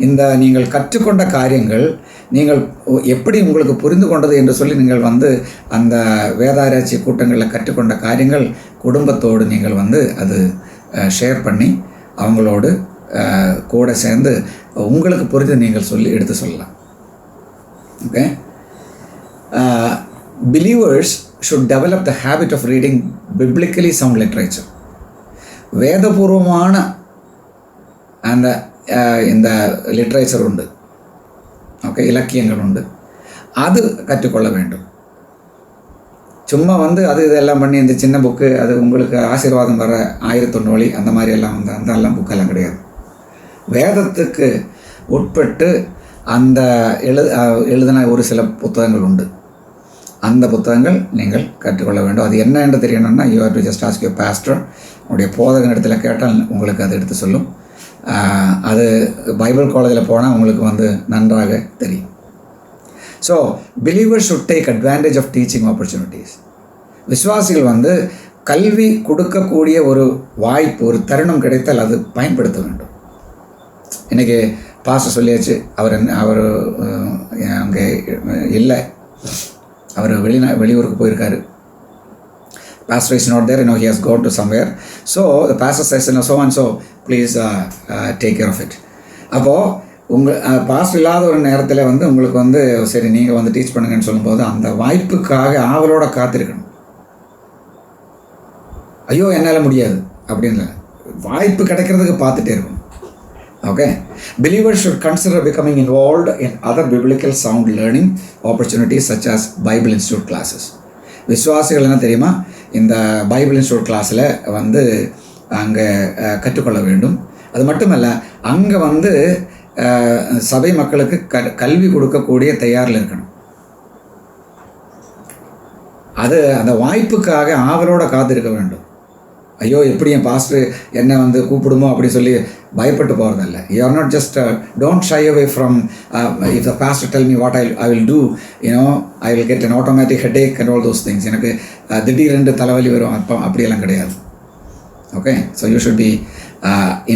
இந்த நீங்கள் கற்றுக்கொண்ட காரியங்கள் நீங்கள் எப்படி உங்களுக்கு புரிந்து கொண்டது என்று சொல்லி நீங்கள் வந்து அந்த வேதாராய்ச்சி கூட்டங்களில் கற்றுக்கொண்ட காரியங்கள் குடும்பத்தோடு நீங்கள் வந்து அது ஷேர் பண்ணி அவங்களோடு கூட சேர்ந்து உங்களுக்கு புரிந்து நீங்கள் எடுத்து சொல்லலாம். Okay. Believers should develop the habit of reading biblically sound literature. வேதபூர்வமான அந்த இந்த லிட்ரேச்சர் உண்டு. ஓகே, இலக்கியங்கள் உண்டு. அது கற்றுக்கொள்ள வேண்டும். சும்மா வந்து அது இதெல்லாம் பண்ணி இந்த சின்ன புக்கு அது உங்களுக்கு ஆசீர்வாதம் வர 1001 வழி அந்த மாதிரி எல்லாம் வந்து அந்த எல்லாம் புக்கெல்லாம் கிடையாது. வேதத்துக்கு உட்பட்டு அந்த எழுதின ஒரு சில புத்தகங்கள் உண்டு. அந்த புத்தகங்கள் நீங்கள் கற்றுக்கொள்ள வேண்டும். அது என்ன என்று தெரியணும்னா you have to just ask your pastor. உங்களுடைய போதகன் இடத்துல கேட்டால் உங்களுக்கு அது எடுத்து சொல்லும். அது பைபிள் காலேஜில் போனால் உங்களுக்கு வந்து நன்றாக தெரியும். So believers should take advantage of teaching opportunities. விசுவாசிகள் வந்து கல்வி கொடுக்கக்கூடிய ஒரு வாய்ப்பு, ஒரு தருணம் கிடைத்தால் அது பயன்படுத்த வேண்டும். இன்றைக்கி பாஸ்டர் சொல்லியாச்சு, அவர் அங்கே இல்லை, அவர் வெளியூருக்கு போயிருக்காரு. Pastor is not there, he has gone to somewhere. So the pastor says, so and so, please take care of it. அப்போது பாஸ்டர் இல்லாத ஒரு நேரத்தில் வந்து உங்களுக்கு வந்து சரி நீங்கள் வந்து டீச் பண்ணுங்கன்னு சொல்லும்போது அந்த வாய்ப்புக்காக ஆவலோட காத்திருக்கணும். ஐயோ என்னால் முடியாது அப்படின்னு வாய்ப்பு கிடைக்கிறதுக்கு பார்த்துட்டே இருக்கணும். Okay. Believers should consider becoming involved in other biblical sound learning opportunities such as Bible Institute classes. விசுவாசிகள் என்ன தெரியுமா, இந்த பைபிள் இன்ஸ்டியூட் கிளாஸில் வந்து அங்கே கற்றுக்கொள்ள வேண்டும். அது மட்டுமல்ல, அங்கே வந்து சபை மக்களுக்கு கல்வி கொடுக்கக்கூடிய தயாரில் இருக்கணும். அது அந்த வாய்ப்புக்காக ஆவலோட காத்திருக்க வேண்டும். ஐயோ எப்படி என் பாஸ்டர் என்னை வந்து கூப்பிடுமோ அப்படி சொல்லி பயப்பட்டு போகிறதில்ல. You are not just don't shy away from if the pastor tell me what I will do, I will get an automatic headache and all those things. எனக்கு திடீரென்று தலைவலி வரும், அப்படியெல்லாம் கிடையாது. Okay. So you should be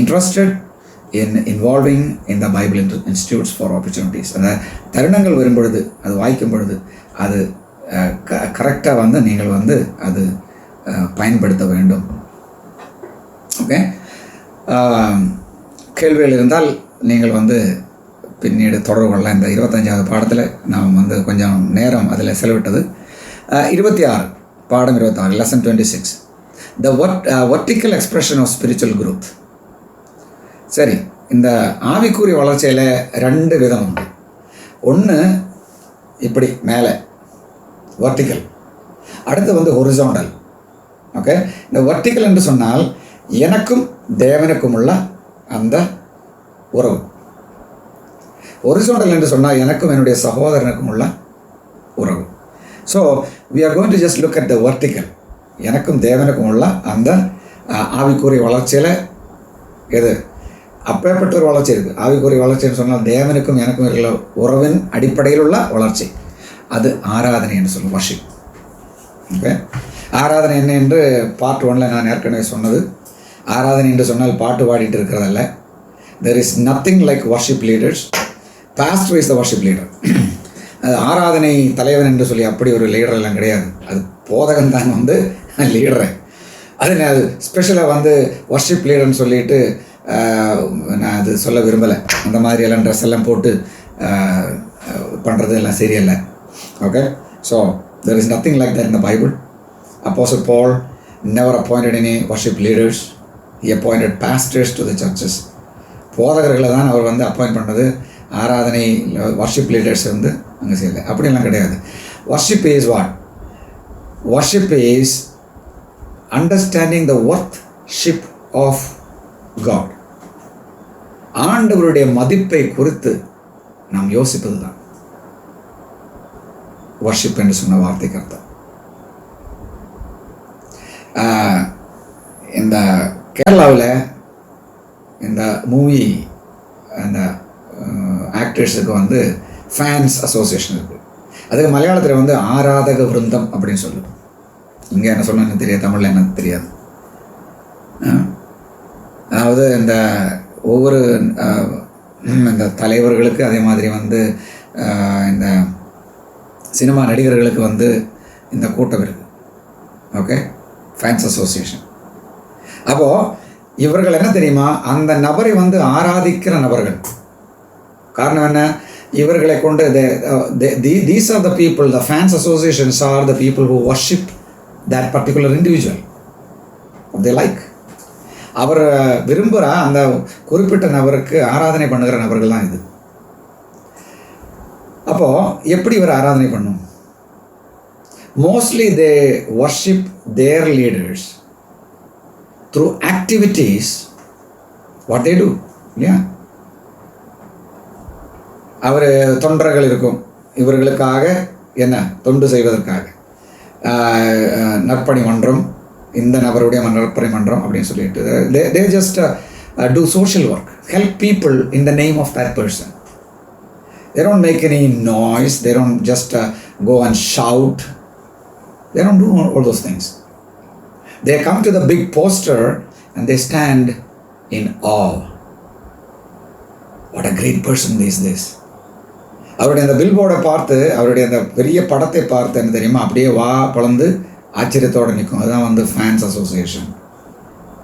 interested involving in the Bible institutes for opportunities. அந்த தருணங்கள் வரும் பொழுது, அது வாய்க்கும் பொழுது அது கரெக்டாக வந்து நீங்கள் வந்து அது பயன்படுத்த வேண்டும். ஓகே. கேள்விகள் இருந்தால் நீங்கள் வந்து பின்னீடு தொடர்பு கொள்ளலாம். இந்த 25வது பாடத்தில் நாம் வந்து கொஞ்சம் நேரம் அதில் செலவிட்டது. 26 பாடம் 26 lesson 26 the vertical expression of spiritual growth. சரி, இந்த ஆவிக்குரிய வளர்ச்சியில் 2 விதம் உண்டு. ஒன்று இப்படி மேலே வெர்டிக்கல், அடுத்து வந்து ஹொரிசாண்டல். ஓகே. இந்த வெர்டிக்கல் என்று சொன்னால் எனக்கும் தேவனுக்கும் உள்ள அந்த உறவு. ஹொரிசாண்டல் என்று சொன்னால் எனக்கும் என்னுடைய சகோதரனுக்கும் உள்ள உறவு. So we are going to just look at the vertical. எனக்கும் தேவனுக்கும் உள்ள அந்த ஆவிக்குரிய வளர்ச்சியில் எது அப்பேற்பட்ட ஒரு வளர்ச்சி இருக்குது. ஆவிக்குரிய வளர்ச்சின்னு சொன்னால் தேவனுக்கும் எனக்கும் இருக்கிற உறவின் அடிப்படையில் உள்ள வளர்ச்சி. அது ஆராதனை என்று சொல்லும், வர்ஷிப். ஓகே. ஆராதனை என்ன என்று பார்ட் 1 நான் ஏற்கனவே சொன்னது. ஆராதனை என்று சொன்னால் பாட்டு பாடிட்டு இருக்கிறதல்ல. there is nothing like worship leaders. pastor is the worship leader. அது ஆராதனை தலைவன் என்று சொல்லி அப்படி ஒரு லீடர் எல்லாம் கிடையாது. அது போதகன் தான் வந்து லீடரு. அது ஸ்பெஷலாக வந்து வர்ஷிப் லீடர்னு சொல்லிட்டு நான் அது சொல்ல விரும்பலை. அந்த மாதிரி எல்லாம் ட்ரெஸ் எல்லாம் போட்டு பண்ணுறது எல்லாம் சரியல்ல. Okay. So there is nothing like that in the Bible. Apostle Paul never appointed any worship leaders. He appointed pastors to the churches. போதகர்களை தான் அவர் வந்து அப்பாயிண்ட் பண்ணது. ஆராதனை வர்ஷிப் லீடர்ஸ் வந்து அங்கே செய்யலை, அப்படியெல்லாம் கிடையாது. Worship is what? Worship is understanding the worthship of God. ஆண்டவருடைய மதிப்பை குறித்து நாம் யோசிப்பது தான் வர்ஷிப் என்று சொன்ன வார்த்தைக்கு அர்த்தம். இந்த கேரளாவில் இந்த மூவி அந்த ஆக்டர்ஸுக்கு வந்து ஃபேன்ஸ் அசோசியேஷன் இருக்குது. அதுக்கு மலையாளத்தில் வந்து ஆராதக விருந்தம் அப்படின்னு சொல்லுது. இங்கே என்ன சொன்ன என்ன தெரியாது, தமிழில் என்ன தெரியாது. அதாவது இந்த ஒவ்வொரு இந்த தலைவர்களுக்கு, அதே மாதிரி வந்து இந்த சினிமா நடிகர்களுக்கு வந்து இந்த கூட்டம் இருக்குது. Okay, fans association. அப்போது இவர்கள் என்ன தெரியுமா, அந்த நபரை வந்து ஆராதிக்கிற நபர்கள். காரணம் என்ன? இவர்களை கொண்டு these are the people, the fans associations are the people who worship that particular individual they like. அவர் விரும்புகிற அந்த குறிப்பிட்ட நபருக்கு ஆராதனை பண்ணுகிற நபர்கள் தான் இது. அப்போது எப்படி இவர் ஆராதனை பண்ணும்? Mostly they worship their leaders through activities what they do. இல்லையா? அவர் தொண்டர்கள் இருக்கும், இவர்களுக்காக என்ன தொண்டு செய்வதற்காக நற்பணி மன்றம், இந்த நபருடைய நற்பணி மன்றம் அப்படின்னு சொல்லிட்டு they just do social work, help people in the name of that person. They don't make any noise, they don't just go and shout, they don't do all those things. They come to the big poster and they stand in awe. What a great person is this. அவருடைய அந்த பில்போர்டை பார்த்து, அவருடைய அந்த பெரிய படத்தை பார்த்து என்ன தெரியுமா, அப்படியே வா பழந்து ஆச்சரியத்தோடு நிற்கும். அதுதான் வந்து ஃபேன்ஸ் அசோசியேஷன்.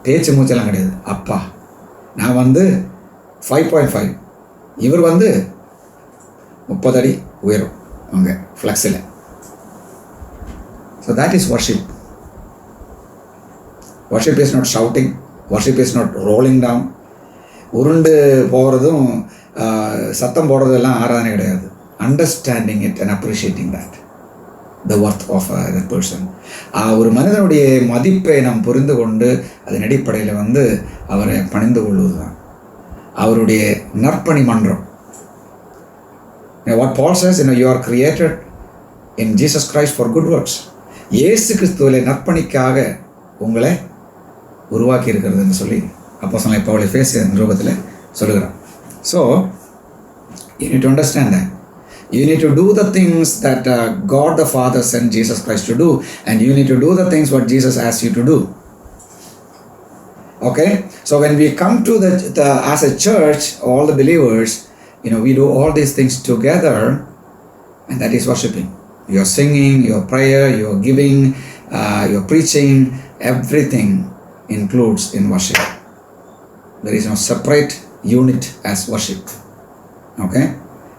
பேச்சு மூச்செல்லாம் கிடையாது. அப்பா நான் வந்து 5.5, இவர் வந்து 30 அடி உயரும் அங்கே ஃப்ளெக்ஸில். So that is worship. Worship is not shouting, worship is not rolling down. உருண்டு போகிறதும் சத்தம் போடுறதெல்லாம் ஆராதனை கிடையாது. Understanding it and appreciating that the worth of that person. ஒரு மனிதனுடைய மதிப்பை நாம் புரிந்து கொண்டு அதன் அடிப்படையில் வந்து அவரை பணிந்து கொள்வது தான் அவருடைய நற்பணி மன்றம். What Paul says, you are created in Jesus Christ for good works. இயேசு கிறிஸ்துவிலே நற்பணிக்காக உங்களை உருவாக்கி இருக்கிறதுன்னு சொல்லி அப்போஸ்தலனாகிய பவுல் எபேசியர் நிருபத்தில் சொல்லுகிறார். So you need to understand that. You need to do the things that God the Father sent Jesus Christ to do, and you need to do the things what Jesus asked you to do. Okay? So when we come to the as a church, all the believers, we do all these things together, and that is worshiping. Your singing, your prayer, your giving, your preaching, everything includes in worship. There is no separate unit as worship. Okay?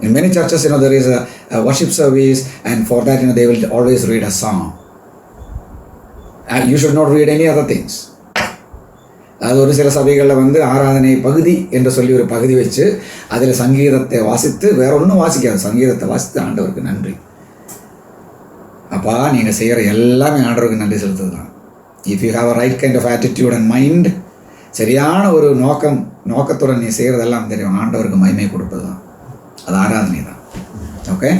In many churches, there is a worship service, and for that, they will always read a song. You should not read any other things. அது ஒரு சில சபைகளில் வந்து ஆராதனை பகுதி என்று சொல்லி ஒரு பகுதி வச்சு அதில் சங்கீதத்தை வாசித்து வேற ஒன்றும் வாசிக்காது, சங்கீதத்தை வாசித்து ஆண்டவருக்கு நன்றி. அப்பா நீங்கள் செய்கிற எல்லாமே ஆண்டவருக்கு நன்றி செலுத்துறது தான். If you have a right kind of attitude and mind, சரியான ஒரு நோக்கத்துடன் நீ செய்கிறதெல்லாம் தெரியும், ஆண்டவருக்கு மகிமை கொடுப்பது தான், அது ஆராதனை தான். Okay?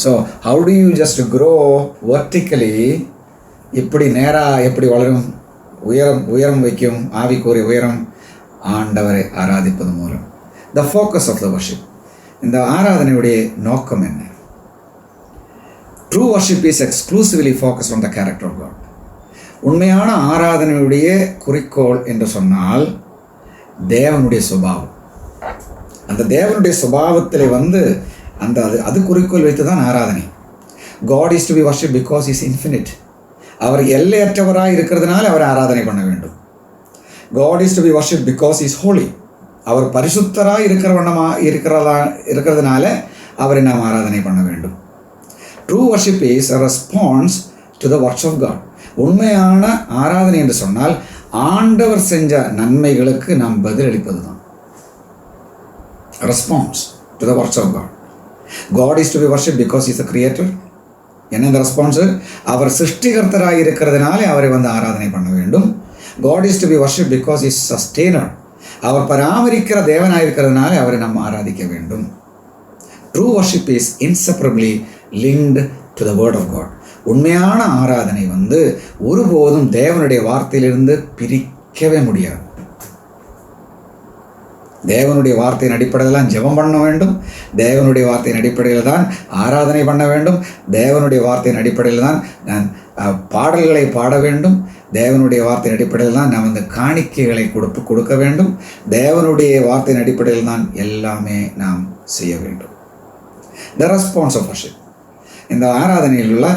So how to you just grow vertically? இப்படி நேராக எப்படி வளரும்? உயரம் வைக்கும் ஆவிக்குரிய உயரம் ஆண்டவரை ஆராதிப்பது மூலம். The focus of the worship. இந்த ஆராதனையுடைய நோக்கம் என்ன? True worship is exclusively focus on the character of God. உண்மையான ஆராதனையுடைய குறிக்கோள் என்று சொன்னால் தேவனுடைய சுபாவம். அந்த தேவனுடைய சுபாவத்தில் வந்து அது குறிக்கோள் வைத்து தான் ஆராதனை. God is to be worship because is infinite. அவர் எல்லையற்றவராக இருக்கிறதுனால அவர் ஆராதனை பண்ண வேண்டும். God is to be worship because is holy. அவர் பரிசுத்தராக இருக்கிறதுனால அவரை நாம் ஆராதனை பண்ண வேண்டும். True worship is a response to the works of God. உண்மையான ஆராதனை என்று சொன்னால் ஆண்டவர் செஞ்ச நன்மைகளுக்கு நாம் பதிலளிப்பது தான். Response to the works of God. God is to be worshipped because He is the creator. என்ன இந்த ரெஸ்பான்ஸு? அவர் சிருஷ்டிகர்த்தராக இருக்கிறதுனாலே அவரை வந்து ஆராதனை பண்ண வேண்டும். God is to be worshipped because He is sustainer. அவர் பராமரிக்கிற தேவனாக இருக்கிறதுனாலே அவரை நம்ம ஆராதிக்க வேண்டும். True worship is inseparably linked to the word of God. உண்மையான ஆராதனை வந்து ஒருபோதும் தேவனுடைய வார்த்தையிலிருந்து பிரிக்கவே முடியாது. தேவனுடைய வார்த்தையின் அடிப்படையில் தான் ஜெபம் பண்ண வேண்டும். தேவனுடைய வார்த்தையின் அடிப்படையில் தான் ஆராதனை பண்ண வேண்டும். தேவனுடைய வார்த்தையின் அடிப்படையில் தான் நான் பாடல்களை பாட வேண்டும். தேவனுடைய வார்த்தையின் அடிப்படையில் தான் நான் வந்து காணிக்கைகளை கொடுக்க வேண்டும். தேவனுடைய வார்த்தையின் அடிப்படையில் தான் எல்லாமே நாம் செய்ய வேண்டும். The response of worship. இந்த ஆராதனையில் உள்ள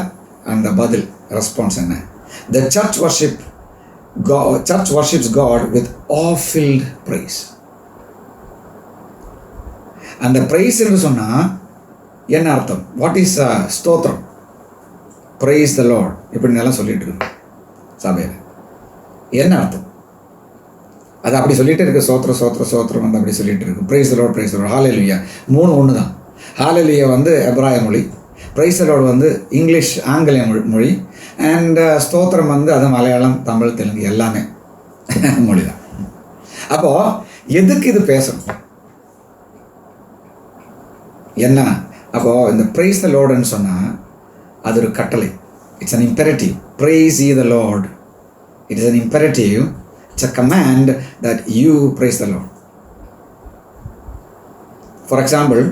அந்த பதில் ரெஸ்பான்ஸ் என்ன? The church worships God with awe-filled praise. அந்த பிரைஸ் என்று சொன்னால் என்ன அர்த்தம்? வாட் இஸ் ஸ்தோத்திரம்? பிரைஸ் த லார்ட் இப்படின்னெல்லாம் சொல்லிட்டு இருக்கு சபையில். என்ன அர்த்தம்? அது அப்படி சொல்லிட்டு இருக்கு. சோத்திரம் வந்து அப்படி சொல்லிட்டு இருக்கு. Praise the Lord, praise the Lord. Hallelujah 3 ஒன்று தான். ஹல்லேலூயா வந்து எப்ராய மொழி, பிரைஸ் த லார்ட் வந்து இங்கிலீஷ் ஆங்கில மொழி, அண்ட் ஸ்தோத்திரம் வந்து அது மலையாளம், தமிழ், தெலுங்கு எல்லாமே மொழி தான். அப்போது எதுக்கு இது பேசணும்? என்ன? அப்போது இந்த ப்ரைஸ் த லார்டுன்னு சொன்னால் அது ஒரு கட்டளை. It's an imperative. Praise ye the Lord. It is an imperative. It's a command that you praise the Lord. For example,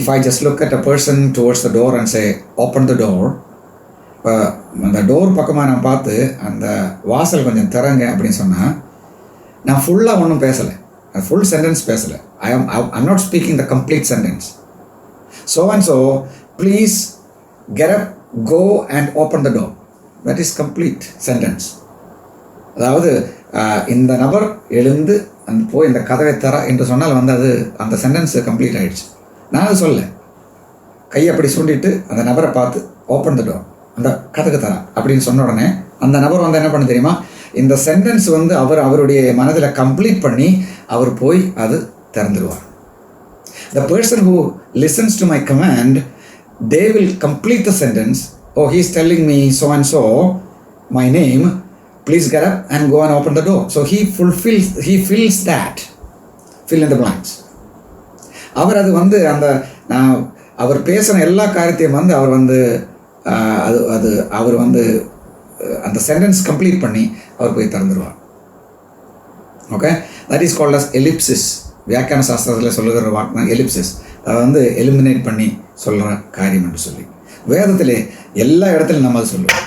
if I just look at a person towards the door and say open the door, அந்த door பக்கமாக நான் பார்த்து அந்த வாசல் கொஞ்சம் திறங்க அப்படின்னு சொன்னால் நான் ஃபுல்லாக ஒன்றும் பேசலை, ஃபுல் சென்டென்ஸ் பேசலை. I'm not speaking the complete sentence. So and so, please get up, go and open the door. That is complete sentence. அதாவது இந்த நபர் எழுந்து அந்த போய் இந்த கதவை தர என்று சொன்னால் வந்து அது அந்த சென்டென்ஸ் கம்ப்ளீட் ஆகிடுச்சு. நான் அது சொல்ல கையை அப்படி சுண்டிட்டு அந்த நபரை பார்த்து ஓப்பன் த டோர், அந்த கதவை தர அப்படின்னு சொன்ன உடனே அந்த நபர் வந்து என்ன பண்ண தெரியுமா? இந்த சென்டென்ஸ் வந்து அவருடைய மனதில் கம்ப்ளீட் பண்ணி அவர் போய் அது திறந்துடுவார். The person who listens to my command, they will complete the sentence. Oh, he is telling me so and so, my name, please get up and go and open the door. So he fills that, fill in the blanks. அவர் அது வந்து அந்த அவர் பேசின எல்லா காரியத்தையும் வந்து அவர் வந்து அவர் வந்து அந்த சென்டென்ஸ் கம்ப்ளீட் பண்ணி அவர் போய் திறந்துடுவார். Okay, that is called as ellipsis. வியாக்கியான சாஸ்திரத்தில் சொல்லுகிற வாக்கு தான் எலிப்சிஸ். அதை வந்து எலிமினேட் பண்ணி சொல்கிற காரியம் என்று சொல்லி வேதத்திலே எல்லா இடத்துலையும் நம்ம அது சொல்லுவோம்.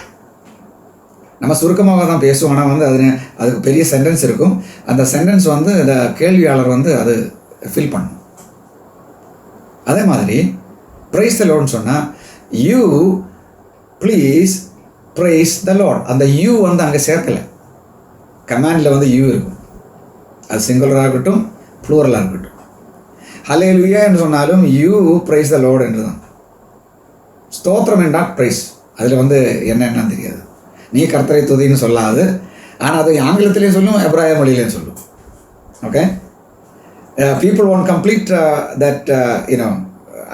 நம்ம சுருக்கமாக தான் பேசுவோம், ஆனால் வந்து அதுக்கு பெரிய சென்டென்ஸ் இருக்கும். அந்த சென்டென்ஸ் வந்து அந்த கேள்வியாளர் வந்து அது ஃபில் பண்ணணும். அதே மாதிரி ப்ரைஸ் த லார்ட்னு சொன்னால் you please price the Lord. அந்த யூ வந்து அங்கே சேர்க்கலை. கமாண்டில் வந்து யூ இருக்கும். அது சிங்குலராக இருக்கட்டும், ப்ளூரலாக இருக்கட்டும். ஹல்லேலூயா என்று சொன்னாலும் யூ ப்ரைஸ் த லார்ட் என்று தான். ஸ்தோத்திரம் என்றால் ப்ரைஸ். அதில் வந்து என்னென்னு தெரியாது. நீ கர்த்தரை துதின்னு சொல்லாது, ஆனால் அது ஆங்கிலத்திலேயும் சொல்லும், எப்ராய மொழியிலையும் சொல்லும். Okay, people won't complete that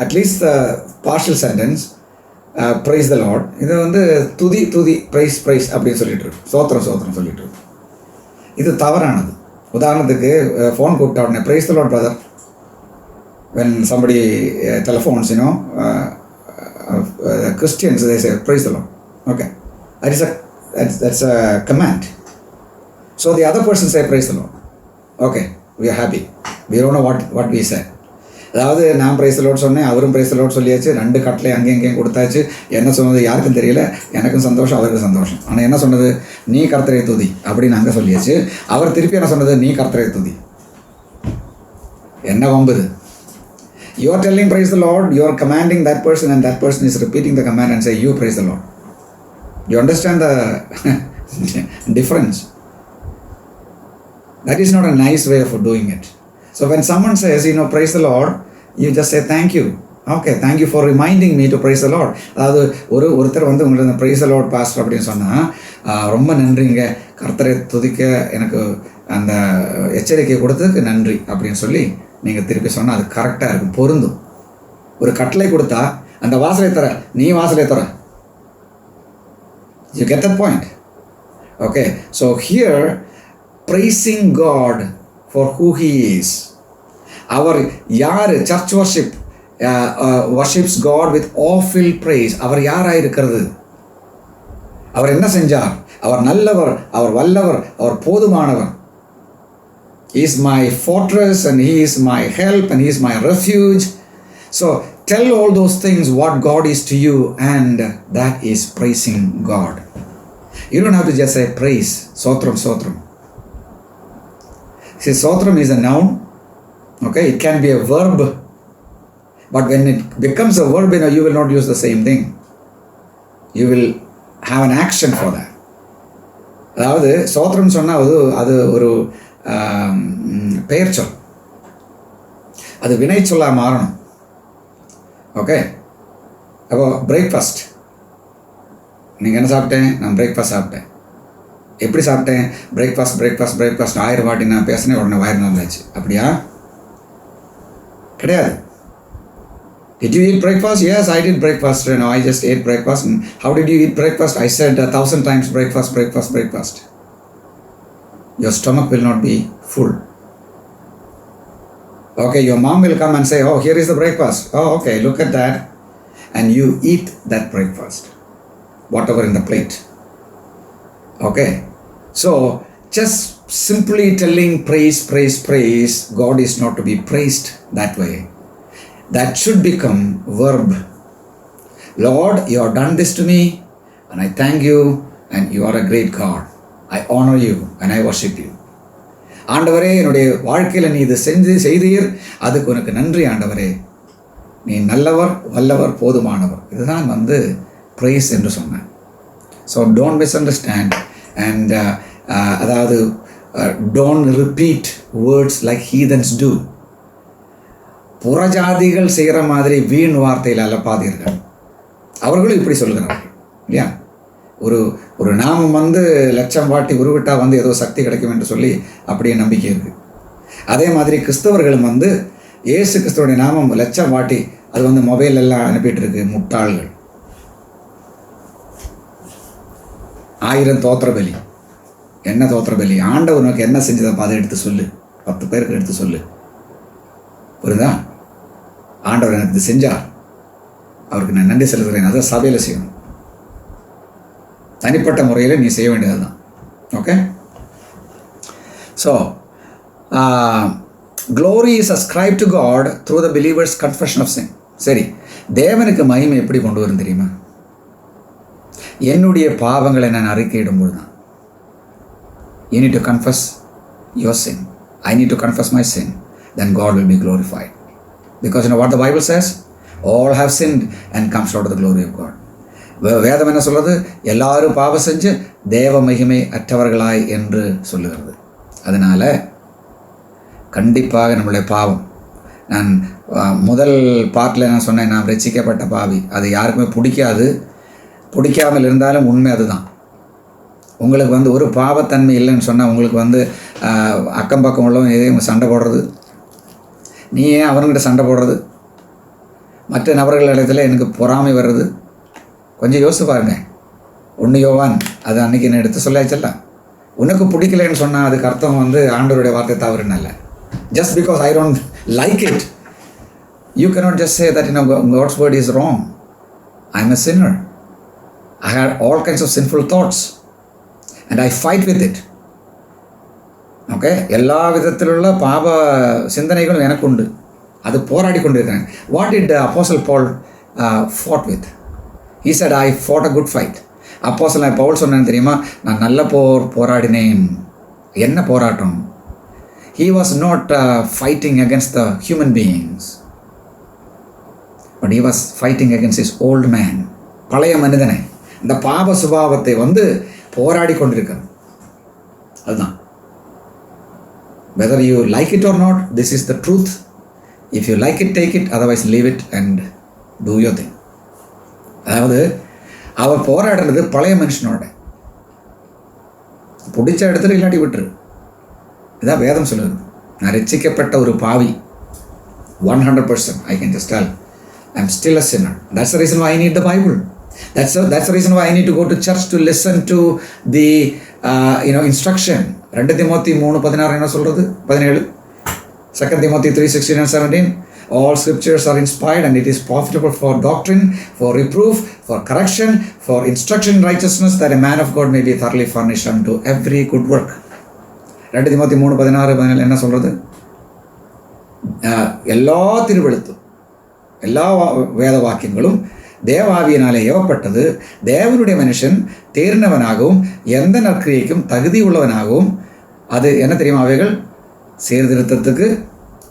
at least the partial sentence, praise the Lord. இது வந்து துதி praise அப்படின்னு சொல்லிட்டு இருக்கு. சோத்திரம் சொல்லிட்டு இருக்கு. இது தவறானது. உதாரணத்துக்கு ஃபோன் கூப்பிட்ட உடனே praise the Lord brother, when somebody telephones, Christians, they say praise the Lord. Okay, that's a command. So the other person say praise the Lord. Okay, we are happy. We don't know what we said. அதாவது நான் praise the Lord சொன்னேன், அவரும் praise the Lord சொல்லியாச்சு. 2 கட்டளை அங்கேயும் கொடுத்தாச்சு. என்ன சொன்னது யாருக்கும் தெரியல. எனக்கும் சந்தோஷம், அவருக்கும் சந்தோஷம். ஆனால் என்ன சொன்னது? நீ கர்த்தரை துதி அப்படின்னு அங்கே சொல்லியாச்சு. அவர் திருப்பி என்ன சொன்னது? நீ கர்த்தரை துதி. என்ன வம்புது? You are telling praise the Lord, you are commanding that person, and that person is repeating the command and say you praise the Lord. You understand the difference? That is not a nice way of doing it. So when someone says, praise the Lord, you just say thank you. Okay, thank you for reminding me to praise the Lord. அதாவது ஒருத்தர் வந்து உங்களுக்கு praise the Lord pastor அப்படின்னு சொன்னால் ரொம்ப நன்றிங்க, கர்த்தரை துதிக்க எனக்கு அந்த எச்சரிக்கை கொடுத்ததுக்கு நன்றி அப்படின்னு சொல்லி நீங்கள் திருப்பி சொன்னால் அது கரெக்டாக இருக்கும், பொருந்தும். ஒரு கட்டளை கொடுத்தா அந்த வாசலை தர, நீ வாசலை தர. You get that point? Okay, so here praising God for who He is. அவர் யார்? Church worship worships God with all-filled praise. அவர் யாராக இருக்கிறது? அவர் என்ன செஞ்சார்? அவர் நல்லவர், அவர் வல்லவர், அவர் போதுமானவர். He is my fortress and He is my help and He is my refuge. So tell all those things what God is to you, and that is praising God. You don't have to just say praise. Sotram, sotram. See, sotram is a noun. Okay, it can be a verb. But when it becomes a verb, you will not use the same thing. You will have an action for that. அதாவது சோத்திரம் சொன்னால் அது ஒரு பெயர் சொல், அது வினை சொல்லாக மாறணும். ஓகே, அப்போ பிரேக்ஃபாஸ்ட், நீங்கள் என்ன சாப்பிட்டேன்? நான் பிரேக்ஃபாஸ்ட் சாப்பிட்டேன். எப்படி சாப்பிட்டேன்? பிரேக்ஃபாஸ்ட் பிரேக்ஃபாஸ்ட் பிரேக்ஃபாஸ்ட் 1000 வாட்டி நான் பேசினேன், உடனே வயிறு நல்லாச்சு. அப்படியா? கிடையாது. Did you eat breakfast? Yes, I did breakfast. I just ate breakfast. And how did you eat breakfast? I said 1,000 times breakfast, breakfast, breakfast. Your stomach will not be full. Okay, your mom will come and say, oh, here is the breakfast. Oh, okay, look at that. And you eat that breakfast, whatever in the plate. Okay, so just simply telling praise, praise, praise, God is not to be praised that way. That should become verb. Lord, you have done this to me, and I thank you, and you are a great God. I honor you, and I worship you. ஆண்டவரே, என்னுடைய வாழ்க்கையில் நீ இது செய்தீர், அதுக்கு உனக்கு நன்றி ஆண்டவரே. நீ நல்லவர், வல்லவர், போதுமானவர். இதுதான் praise என்று சொன்னேன். So don't misunderstand, and அதாவது don't repeat words like heathens do. புறஜாதிகள் செய்கிற மாதிரி வீண் வார்த்தையில் அலப்பாதீர்கள். அவர்களும் இப்படி சொல்கிறார்கள் இல்லையா? ஒரு நாமம் 1,00,000 வாட்டி உருவிட்டால் ஏதோ சக்தி கிடைக்கும் என்று சொல்லி அப்படியே நம்பிக்கை இருக்குது. அதே மாதிரி கிறிஸ்தவர்களும் இயேசு கிறிஸ்துவோடைய நாமம் 1,00,000 வாட்டி அது மொபைல் எல்லாம் அனுப்பிட்டு இருக்கு. முட்டாள்கள். 1000 தோத்திர பலி. என்ன தோத்திர பலி? ஆண்டவர் உனக்கு என்ன செஞ்சதை அதை எடுத்து சொல்லு. 10 பேருக்கு எடுத்து சொல்லு. புரியுதா? ஆண்டவர் எனக்கு இது செஞ்சார், அவருக்கு நான் நன்றி செலுத்துகிறேன். அதை சபையில் செய்யணும். தனிப்பட்ட முறையில் நீ செய்ய வேண்டியது தான். Okay, so glory is ascribe to God through the believer's confession of sin. சரி, தேவனுக்கு மகிமை எப்படி கொண்டு வரும் தெரியுமா? என்னுடைய பாவங்களை நான் அறிக்கையிடும்போது தான். You need to confess your sin. I need to confess my sin. Then God will be glorified. Because you know what the Bible says? All have sinned and come short of the glory of God. வேதம் என்ன சொல்கிறது? எல்லாரும் பாவம் செஞ்சு தேவ மகிமை அற்றவர்களாய் என்று சொல்லுகிறது. அதனால் கண்டிப்பாக நம்மளுடைய பாவம், நான் முதல் பார்ட்டில் நான் சொன்னேன், நான் ரட்சிக்கப்பட்ட பாவி. அது யாருக்குமே பிடிக்காமல் இருந்தாலும் உண்மை அதுதான். உங்களுக்கு ஒரு பாவத்தன்மை இல்லைன்னு சொன்னால் உங்களுக்கு அக்கம் பக்கம் உள்ளவங்க எதையும் சண்டை போடுறது, நீ ஏன் அவர்கிட்ட சண்டை போடுறது, மற்ற நபர்கள் இடத்துல எனக்கு பொறாமை வர்றது. கொஞ்சம் யோசிச்சு பாருங்க. 1 யோவான் அது அன்றைக்கி என்ன எடுத்து சொல்லாச்சல்ல. உனக்கு பிடிக்கலன்னு சொன்னால் அதுக்கு அர்த்தம் ஆண்டவருடைய வார்த்தை தவறுன்னு இல்லை. Just because I don't like it, you cannot just say that God's word is wrong. I am a sinner. I had all kinds of sinful thoughts and I fight with it. Okay, எல்லா விதத்திலுள்ள பாவ சிந்தனைகளும் எனக்கு உண்டு. அது போராடி கொண்டிருக்கிறேன். What did அப்போஸ்தலன் Paul fought with? He said, I fought a good fight. அப்போஸ்தலன் பவுல் சொன்னேன்னு தெரியுமா? நான் நல்ல போராடினேன். என்ன போராட்டம்? He was not fighting against the human beings, but he was fighting against his old man. பழைய மனிதனை, இந்த பாவ சுபாவத்தை போராடி கொண்டிருக்கிறது. அதுதான். Whether you like it or not, this is the truth. If you like it, take it. Otherwise, leave it and do your thing. அதாவது அவர் போராடுறது பழைய மனுஷனோட. பிடிச்ச இடத்துல இல்லாட்டி விட்டுரு. இதான் வேதம் சொல்லுது. நான் ரட்சிக்கப்பட்ட ஒரு பாவி 100%. I can just tell. I'm still a sinner. That's the reason why I need the Bible. That's the reason why I need to go to church to listen to the instruction. 2 Timothy 3:16 என்ன சொல்றது? 17. 2 Timothy 3:16 and 17. All scriptures are inspired and it is profitable for doctrine, for reproof, for correction, for instruction in righteousness, that a man of God may be thoroughly furnished unto every good work. 2 Timothy 3:16 என்ன சொல்றது? எல்லா திருவெழுத்தும் எல்லா வேத வாக்கியங்களும் தேவாவியினாலே ஏவப்பட்டது, தேவனுடைய மனுஷன் தேர்ந்தவனாகவும் எந்த நற்கிரியைக்கும் தகுதி உள்ளவனாகவும், அது என்ன தெரியுமா, அவைகள் சீர்திருத்தத்துக்கு,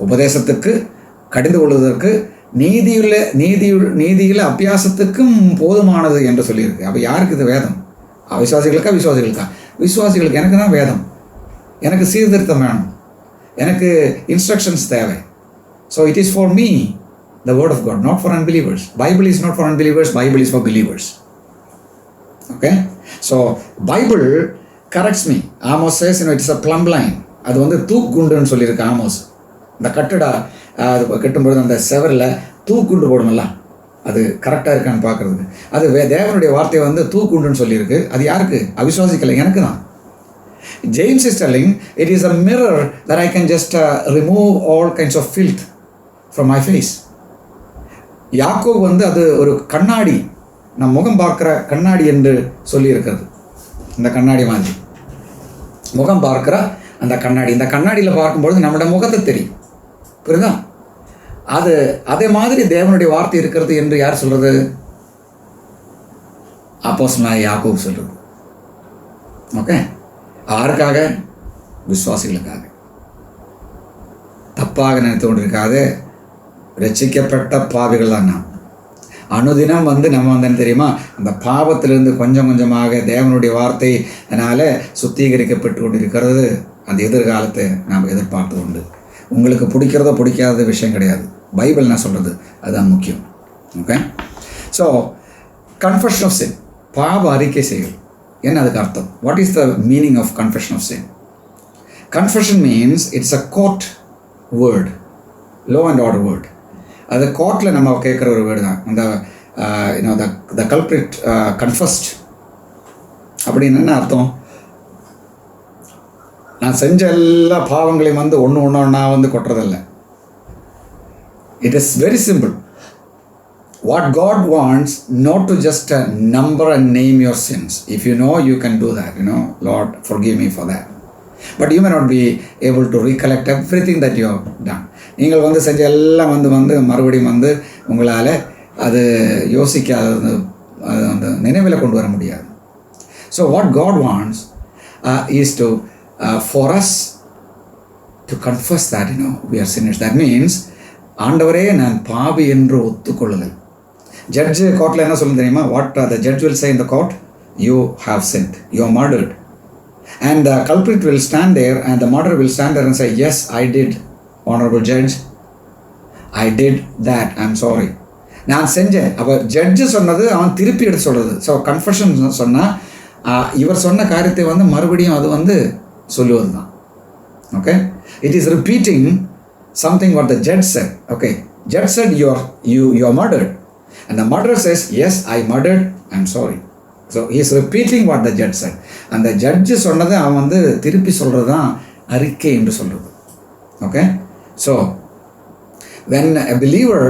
உபதேசத்துக்கு, கடிந்து கொள்வதற்கு, நீதியுள்ள அபியாசத்துக்கும் போதுமானது என்று சொல்லியிருக்கு. அப்போ யாருக்கு இது வேதம்? விசுவாசிகளுக்கா? விசுவாசிகளுக்கு. எனக்கு தான் வேதம், எனக்கு சீர்திருத்தம் வேணும், எனக்கு இன்ஸ்ட்ரக்ஷன்ஸ் தேவை. So it is for me, the word of God, not for unbelievers. Bible is not for unbelievers, Bible is for believers. Okay? So Bible corrects me. Amos says, it's a plumb line. அது வந்து தூக்குண்டுன்னு சொல்லியிருக்கு Amos. இந்த கட்டடா கட்டும்பொழுது அந்த செவரில் தூக்குண்டு போடுமல்ல, அது கரெக்டாக இருக்கான்னு பார்க்குறதுக்கு. அது தேவனுடைய வார்த்தையை வந்து தூக்குண்டுன்னு சொல்லியிருக்கு. அது யாருக்கு? அவிசுவாசிக்கலை, எனக்கு தான். James is telling, it is a mirror that I can just remove all kinds of filth from my face. யாக்கோபு வந்து அது ஒரு கண்ணாடி, நம் முகம் பார்க்குற கண்ணாடி என்று சொல்லியிருக்கிறது. இந்த கண்ணாடி மாதிரி முகம் பார்க்குற அந்த கண்ணாடி, இந்த கண்ணாடியில் பார்க்கும்பொழுது நம்மளோட முகத்தை தெரியும், புரியுதா? அது அதே மாதிரி தேவனுடைய வார்த்தை இருக்கிறது என்று யார் சொல்கிறது? அப்போஸ்தலனாகிய யாக்கோபு சொல்கிறது. ஓகே, யாருக்காக? விசுவாசிகளுக்காக. தப்பாக நினைத்து கொண்டிருக்காத ரட்சிக்கப்பட்ட பாவிகள் தான் நாம். அனுதினம் வந்து நம்ம வந்து தெரியுமா, அந்த பாவத்திலிருந்து கொஞ்சம் கொஞ்சமாக தேவனுடைய வார்த்தையினால் சுத்திகரிக்கப்பட்டு கொண்டிருக்கிறது. அந்த எதிர்காலத்தை நாம் எதிர்பார்த்து உண்டு. உங்களுக்கு பிடிக்கிறதோ பிடிக்காத விஷயம் கிடையாது, பைபிள் நான் சொல்கிறது அதுதான் முக்கியம். Okay, so confession of sin, பாவ அறிக்கை செய்யும். என்ன அதுக்கு அர்த்தம்? What is the meaning of confession of sin? Confession means it's a court word, law and order word. அது கோர்ட்டில் நம்ம கேட்குற ஒரு வேர்டு தான். அந்த த கல்பிரிட் கன்ஃபஸ்ட் அப்படின்னு என்ன அர்த்தம்? நான் செஞ்ச எல்லா பாவங்களையும் வந்து ஒன்றா வந்து கொட்டுறதில்ல. It is very simple. What God wants, not to just number and name your sins. If you know, you can do that. Lord, forgive me for that. But you may not be able to recollect everything that you have done. நீங்கள் வந்து செஞ்ச எல்லாம் வந்து மறுபடியும் வந்து உங்களால் அது யோசிக்காத அந்த நினைவில் கொண்டு வர முடியாது. So what God wants is to for us to confess that we are sinners. That means ஆண்டவரே நான் பாவி என்று ஒத்துக்கொள்ளுதல். ஜட்ஜு கோர்ட்டில் என்ன சொல்ல தெரியுமா? What the judge will say in the court? You have sinned, you are murdered. And the culprit will stand there and the murderer will stand there and say, yes, I did, honorable judge, I did that, I'm sorry. நான் செஞ்சேன். அப்போ judge சொன்னது அவன் திருப்பி எடுத்து சொல்கிறது. So confession சொன்னால் இவர் சொன்ன காரியத்தை வந்து மறுபடியும் அது வந்து சொல்லுவது தான். Okay, it is repeating something what the judge said. Okay, judge said you are murdered, and the murderer says, yes, I murdered, I'm sorry. So he is repeating what the judge said. And the judge சொன்னதை அவன் வந்து திருப்பி சொல்கிறது தான் அறிக்கை என்று சொல்கிறது. Okay, so when a believer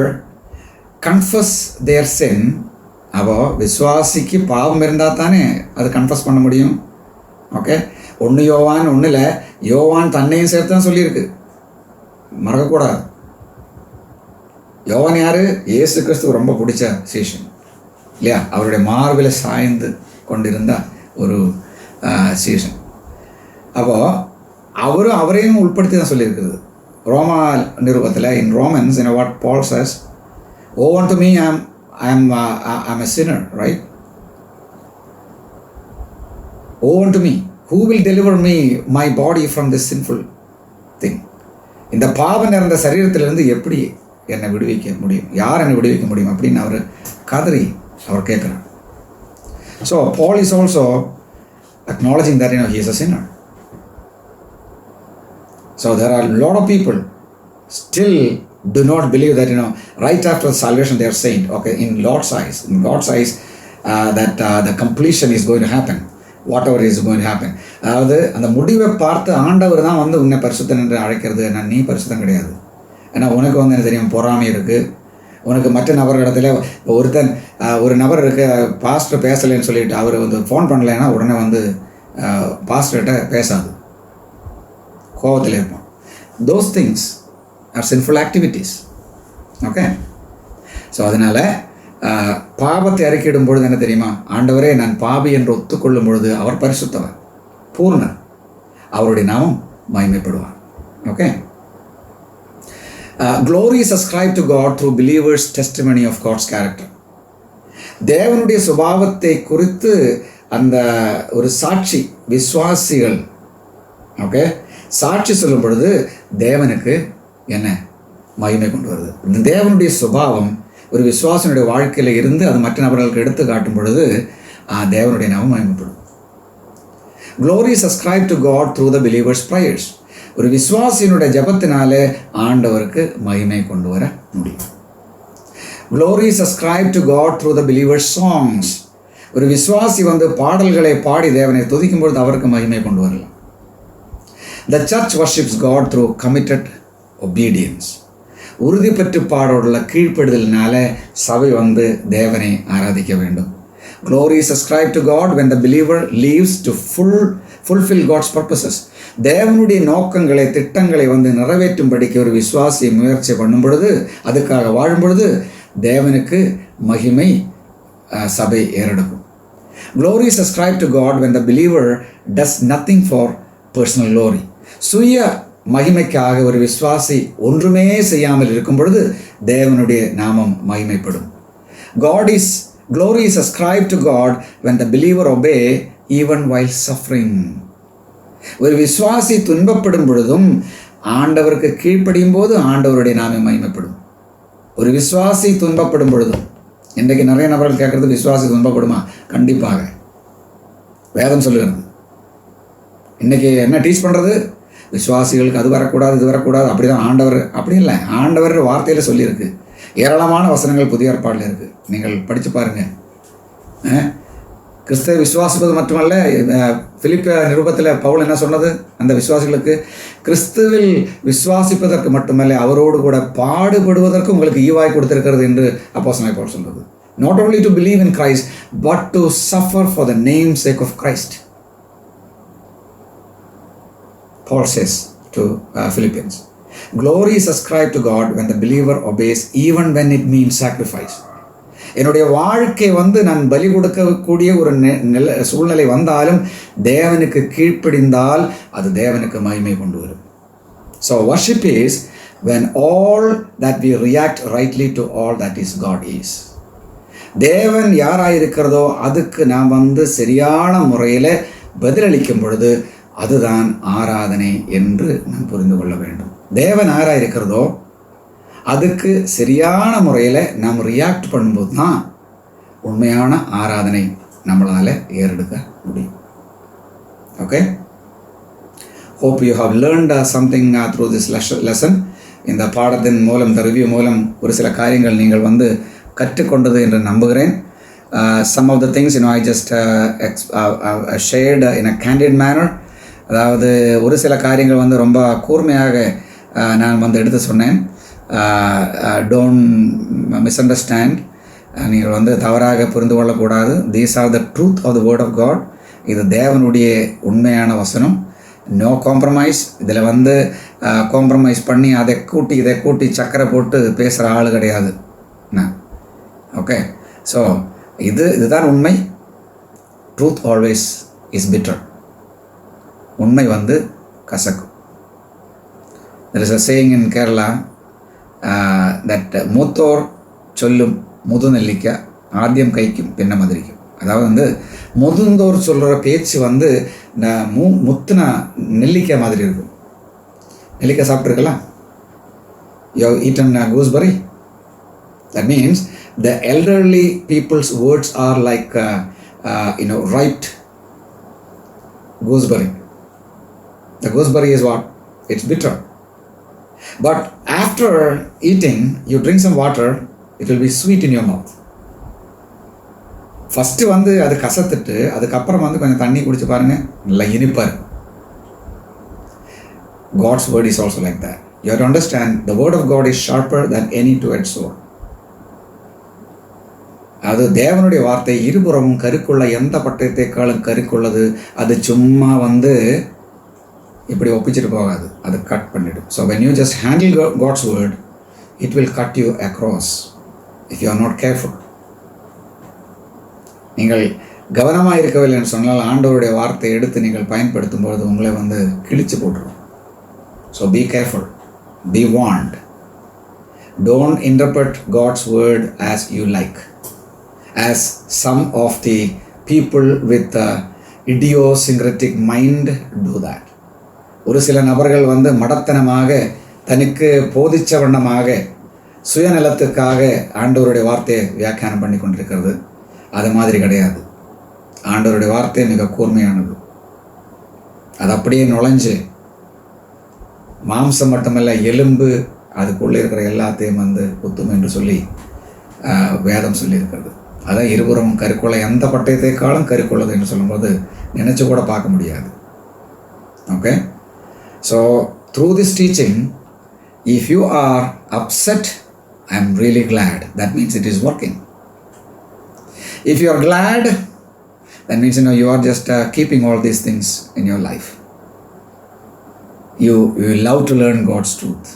confess their sin, அப்போ விசுவாசிக்கு பாவம் இருந்தால் தானே அது கன்ஃபஸ் பண்ண முடியும். ஓகே, 1 யோவான் 1 யோவான் தன்னையும் சேர்த்து தான் சொல்லியிருக்கு, மறக்கக்கூடாது. யோவான் யார்? இயேசு கிறிஸ்துவ ரொம்ப பிடிச்ச சீஷன் இல்லையா? அவருடைய மார்பில் சாய்ந்து கொண்டிருந்த ஒரு சீஷன். அப்போது அவரையும் உட்படுத்தி தான் சொல்லியிருக்குது. ரோமா நிருபத்தில் in Romans what Paul says, oh unto me I'm a sinner, right? Oh unto me, who will deliver me my body from this sinful thing? இந்த பாவம் நிறைந்த சரீரத்திலிருந்து எப்படி என்னை விடுவிக்க முடியும்? யார் என்னை விடுவிக்க முடியும் அப்படின்னு அவர் கதறி அவர் கேட்குறார். So Paul is also acknowledging that he is a sinner. So there are a lot of people still Do not believe that, right after salvation they are saint. Okay, in God's eyes, that the completion is going to happen. Whatever is going to happen. அதாவது அந்த முடிவை பார்த்து ஆண்டவர் தான் வந்து உன்னை பரிசுத்தன் என்று அழைக்கிறது. நீ பரிசுத்தம் கிடையாது. ஏன்னா உனக்கு வந்து என்ன தெரியும், பொறாமை இருக்குது. உனக்கு மற்ற நபர்களிடத்துல ஒரு நபர் இருக்க பாஸ்டர் பேசலைன்னு சொல்லிட்டு அவர் வந்து ஃபோன் பண்ணலைன்னா உடனே வந்து பாஸ்டர்கிட்ட பேசாது, கோபத்தில் இருப்பான். those things are sinful activities. Okay, so அதனால் பாவத்தை அறிக்கையிடும் பொழுது என்ன தெரியுமா, ஆண்டவரே நான் பாவி என்று ஒத்துக்கொள்ளும் பொழுது அவர் பரிசுத்தவர், பூர்ணர், அவருடைய நாமம் மகிமைப்படுவார். Okay, glory is ascribed to God through believers' testimony of God's character. தேவனுடைய சுபாவத்தை குறித்து அந்த ஒரு சாட்சி, விசுவாசிகள் ஓகே சாட்சி சொல்லும் பொழுது தேவனுக்கு என்ன மகிமை கொண்டு வருது. தேவனுடைய சுபாவம் ஒரு விசுவாசனுடைய வாழ்க்கையில் இருந்து அது மற்ற நபர்களுக்கு எடுத்து காட்டும் பொழுது தேவனுடைய நாமம் மகிமைப்படும். glory is ascribed to God through the believers' prayers. ஒரு விசுவாசியினுடைய ஜபத்தினாலே ஆண்டவருக்கு மகிமை கொண்டு வர முடியும். glory is ascribed to God through the believers' songs. ஒரு விசுவாசி வந்து பாடல்களை பாடி தேவனை துதிக்கும் பொழுது அவருக்கு மகிமை கொண்டு வரலாம். the church worships God through committed obedience. உறுதி பெற்று பாடோடுள்ள கீழ்ப்படுதலினால சபை வந்து தேவனை ஆராதிக்க வேண்டும். glory is ascribed to God when the believer lives to fulfill God's purposes. தேவனுடைய நோக்கங்களை, திட்டங்களை வந்து நிறைவேற்றும்படிக்கு ஒரு விசுவாசி முயற்சி பண்ணும் பொழுது, அதுக்காக வாழும் பொழுது தேவனுக்கு மகிமை சபை ஏறெடுக்கும். glory is ascribed to God when the believer does nothing for personal glory. சுய மகிமைக்காக ஒரு விசுவாசி ஒன்றுமே செய்யாமல் இருக்கும் பொழுது தேவனுடைய நாமம் மகிமைப்படும். glory is ascribed to God when the believer obey even while suffering. ஒரு விசுவாசி துன்பப்படும் பொழுதும் ஆண்டவருக்கு கீழ்ப்படியும் போது ஆண்டவருடைய நாமம் மகிமைப்படும். ஒரு விசுவாசி துன்பப்படும் பொழுதும், இன்றைக்கு நிறைய நபர்கள் கேட்கறது, விசுவாசி துன்பப்படுமா? கண்டிப்பாக வேதம் சொல்லுகிறது. இன்றைக்கி என்ன டீச் பண்ணுறது, விசுவாசிகளுக்கு அது வரக்கூடாது, இது வரக்கூடாது, அப்படி தான் ஆண்டவர், அப்படி இல்லை, ஆண்டவர் வார்த்தையில் சொல்லியிருக்கு. ஏராளமான வசனங்கள் புதிய ஏற்பாடில் இருக்குது, நீங்கள் படித்து பாருங்கள். கிறிஸ்துவை விசுவாசிப்பது மட்டுமல்ல, பிலிப்பிய நிருபத்தில் பவுல் என்ன சொன்னது, அந்த விசுவாசிகளுக்கு கிறிஸ்துவில் விசுவாசிப்பதற்கு மட்டுமல்ல அவரோடு கூட பாடுபடுவதற்கு உங்களுக்கு ஈவாய் கொடுத்திருக்கிறது என்று அப்போஸ்தலனாகிய பவுல் சொல்றது. Not only to believe in Christ, but to suffer for the name's sake of Christ. Paul says to Philippians, glory is ascribed to God when the believer obeys even when it means sacrifice. என்னுடைய வாழ்க்கை வந்து நான் பலி கொடுக்கக்கூடிய ஒரு சூழ்நிலை வந்தாலும் தேவனுக்கு கீழ்ப்படிந்தால் அது தேவனுக்கு மகிமை கொண்டு வரும். So worship is when all that we react rightly to all that is God is. தேவன் யாராயிருக்கிறதோ அதுக்கு நாம் வந்து சரியான முறையில் பதிலளிக்கும் பொழுது அதுதான் ஆராதனை என்று நாம் புரிந்து கொள்ள வேண்டும். தேவன் யாராயிருக்கிறதோ அதுக்கு சரியான முறையில் நாம் ரியாக்ட் பண்ணும்போது தான் உண்மையான ஆராதனை நம்மளால் ஏறெடுக்க முடியும். Okay, hope you have learned something through this lesson. இந்த பாடத்தின் மூலம், இந்த ரிவ்யூ மூலம் ஒரு சில காரியங்கள் நீங்கள் வந்து கற்றுக்கொண்டது என்று நம்புகிறேன். Some of the things I just shared in a candid manner. அதாவது ஒரு சில காரியங்கள் வந்து ரொம்ப கூர்மையாக நான் வந்து எடுத்து சொன்னேன். டோன்ட் மிஸ்அண்டர்ஸ்டாண்ட், நீங்கள் வந்து தவறாக புரிந்து கொள்ளக்கூடாது. These are the truth of the word of God. இது தேவனுடைய உண்மையான வசனம். No compromise. இதில் வந்து காம்ப்ரமைஸ் பண்ணி அதை கூட்டி இதை கூட்டி சக்கரை போட்டு பேசுகிற ஆள் கிடையாது நான். ஓகே, ஸோ இதுதான் உண்மை. Truth always is bitter. உண்மை வந்து கசக்கும். there is a saying in Kerala that மூத்தோர் சொல்லும் முதுநெல்லிக்க ஆദ്യം கைக்கும் பின்ன மதிரிக்கும். அதாவது வந்து முதுந்தோர் சொல்கிற பேச்சு வந்து முத்துன நெல்லிக்காய் மாதிரி இருக்கும். நெல்லிக்காய் சாப்பிட்ருக்கலாம். You have eaten gooseberry. That means the elderly people's words are like ripe gooseberry. The gooseberry is what? It's bitter. But after eating, you drink some water, it will be sweet in your mouth. First வந்து அது கசத்துட்டு அதுக்கப்புறம் வந்து கொஞ்சம் தண்ணி குடிச்சு பாருங்கள், நல்லா இனிப்பாக இருக்கும். God's word is also like that. You have to understand, the word of God is sharper than any two-edged sword. அது தேவனுடைய வார்த்தை இருபுறமும் கருக்குள்ள, எந்த பட்டயத்தைக்காலும் கருக்குள்ளது. அது சும்மா வந்து இப்படி ஒப்பிச்சுட்டு போகாது, அது கட் பண்ணிடும். So when you just handle God's word, it will cut you across if you are not careful. நீங்கள் கவனமாக இருக்கவில்லை என்று சொன்னால் ஆண்டவருடைய வார்த்தையை எடுத்து நீங்கள் பயன்படுத்தும் பொழுது உங்களை வந்து கிழிச்சு போட்டுரும். So be careful, be warned. Don't interpret God's word as you like, as some of the people with idiosyncratic mind do that. ஒரு சில நபர்கள் வந்து மடத்தனமாக தனக்கு போதிச்ச வண்ணமாக சுயநலத்துக்காக ஆண்டவருடைய வார்த்தையை வியாக்கியானம் பண்ணி கொண்டிருக்கிறது. அது மாதிரி கிடையாது. ஆண்டவருடைய வார்த்தை மிக கூர்மையானது. அது அப்படியே நுழைஞ்சு மாம்சம் மட்டுமல்ல, எலும்பு அதுக்குள்ளே இருக்கிற எல்லாத்தையும் வந்து குத்தும் என்று சொல்லி வேதம் சொல்லியிருக்கிறது. அதான் இருபுறமும் கருக்குள்ள, எந்த பட்டயத்தைக்காலும் கருக்குள்ளது என்று சொல்லும்போது நினச்சி கூட பார்க்க முடியாது. Okay, so through this teaching, if you are upset, I am really glad. That means it is working. If you are glad, that means you are just keeping all these things in your life. You love to learn God's truth.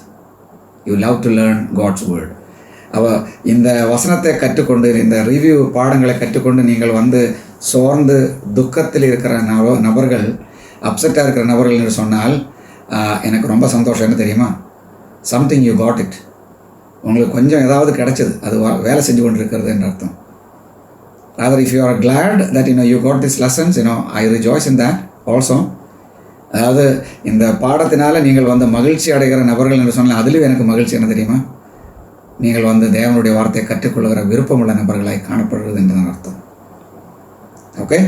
You love to learn God's word. இந்த வசனத்தை கற்றுக்கொண்டு, இந்த review பாடங்களை கற்றுக்கொண்டு நீங்கள் வந்து சோர்ந்து துக்கத்தில் இருக்கிற நபர்கள், அப்செட்டாக இருக்கிற நபர்கள் என்று சொன்னால் எனக்கு ரொம்ப சந்தோஷம். என்ன தெரியுமா? Something you got it. உங்களுக்கு கொஞ்சம் ஏதாவது கிடைச்சது, அது வேலை செஞ்சு கொண்டு இருக்கிறது என்று அர்த்தம். Rather, if you are glad that you got these lessons, I rejoice in that also. அதாவது இந்த பாடத்தினால நீங்கள் வந்து மகிழ்ச்சி அடைகிற நபர்கள் என்று சொன்னால் அதுலேயும் எனக்கு மகிழ்ச்சி. என்ன தெரியுமா? நீங்கள் வந்து தேவனுடைய வார்த்தையை கற்றுக்கொள்கிற விருப்பமுள்ள நபர்களாய் காணப்படுகிறது என்று அர்த்தம். ஓகே,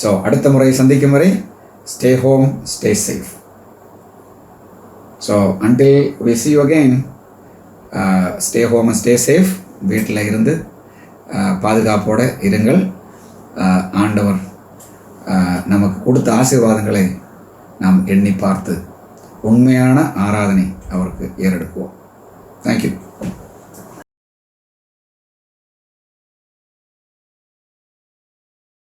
ஸோ அடுத்த முறை சந்திக்கும் வரை stay home, stay safe. So until we see you again, stay home and stay safe. வீட்டில் இருந்து பாதுகாப்போடு இருங்கள். ஆண்டவர் நமக்கு கொடுத்த ஆசீர்வாதங்களை நாம் எண்ணி பார்த்து உண்மையான ஆராதனை அவருக்கு ஏறெடுக்குவோம். தேங்க்யூ.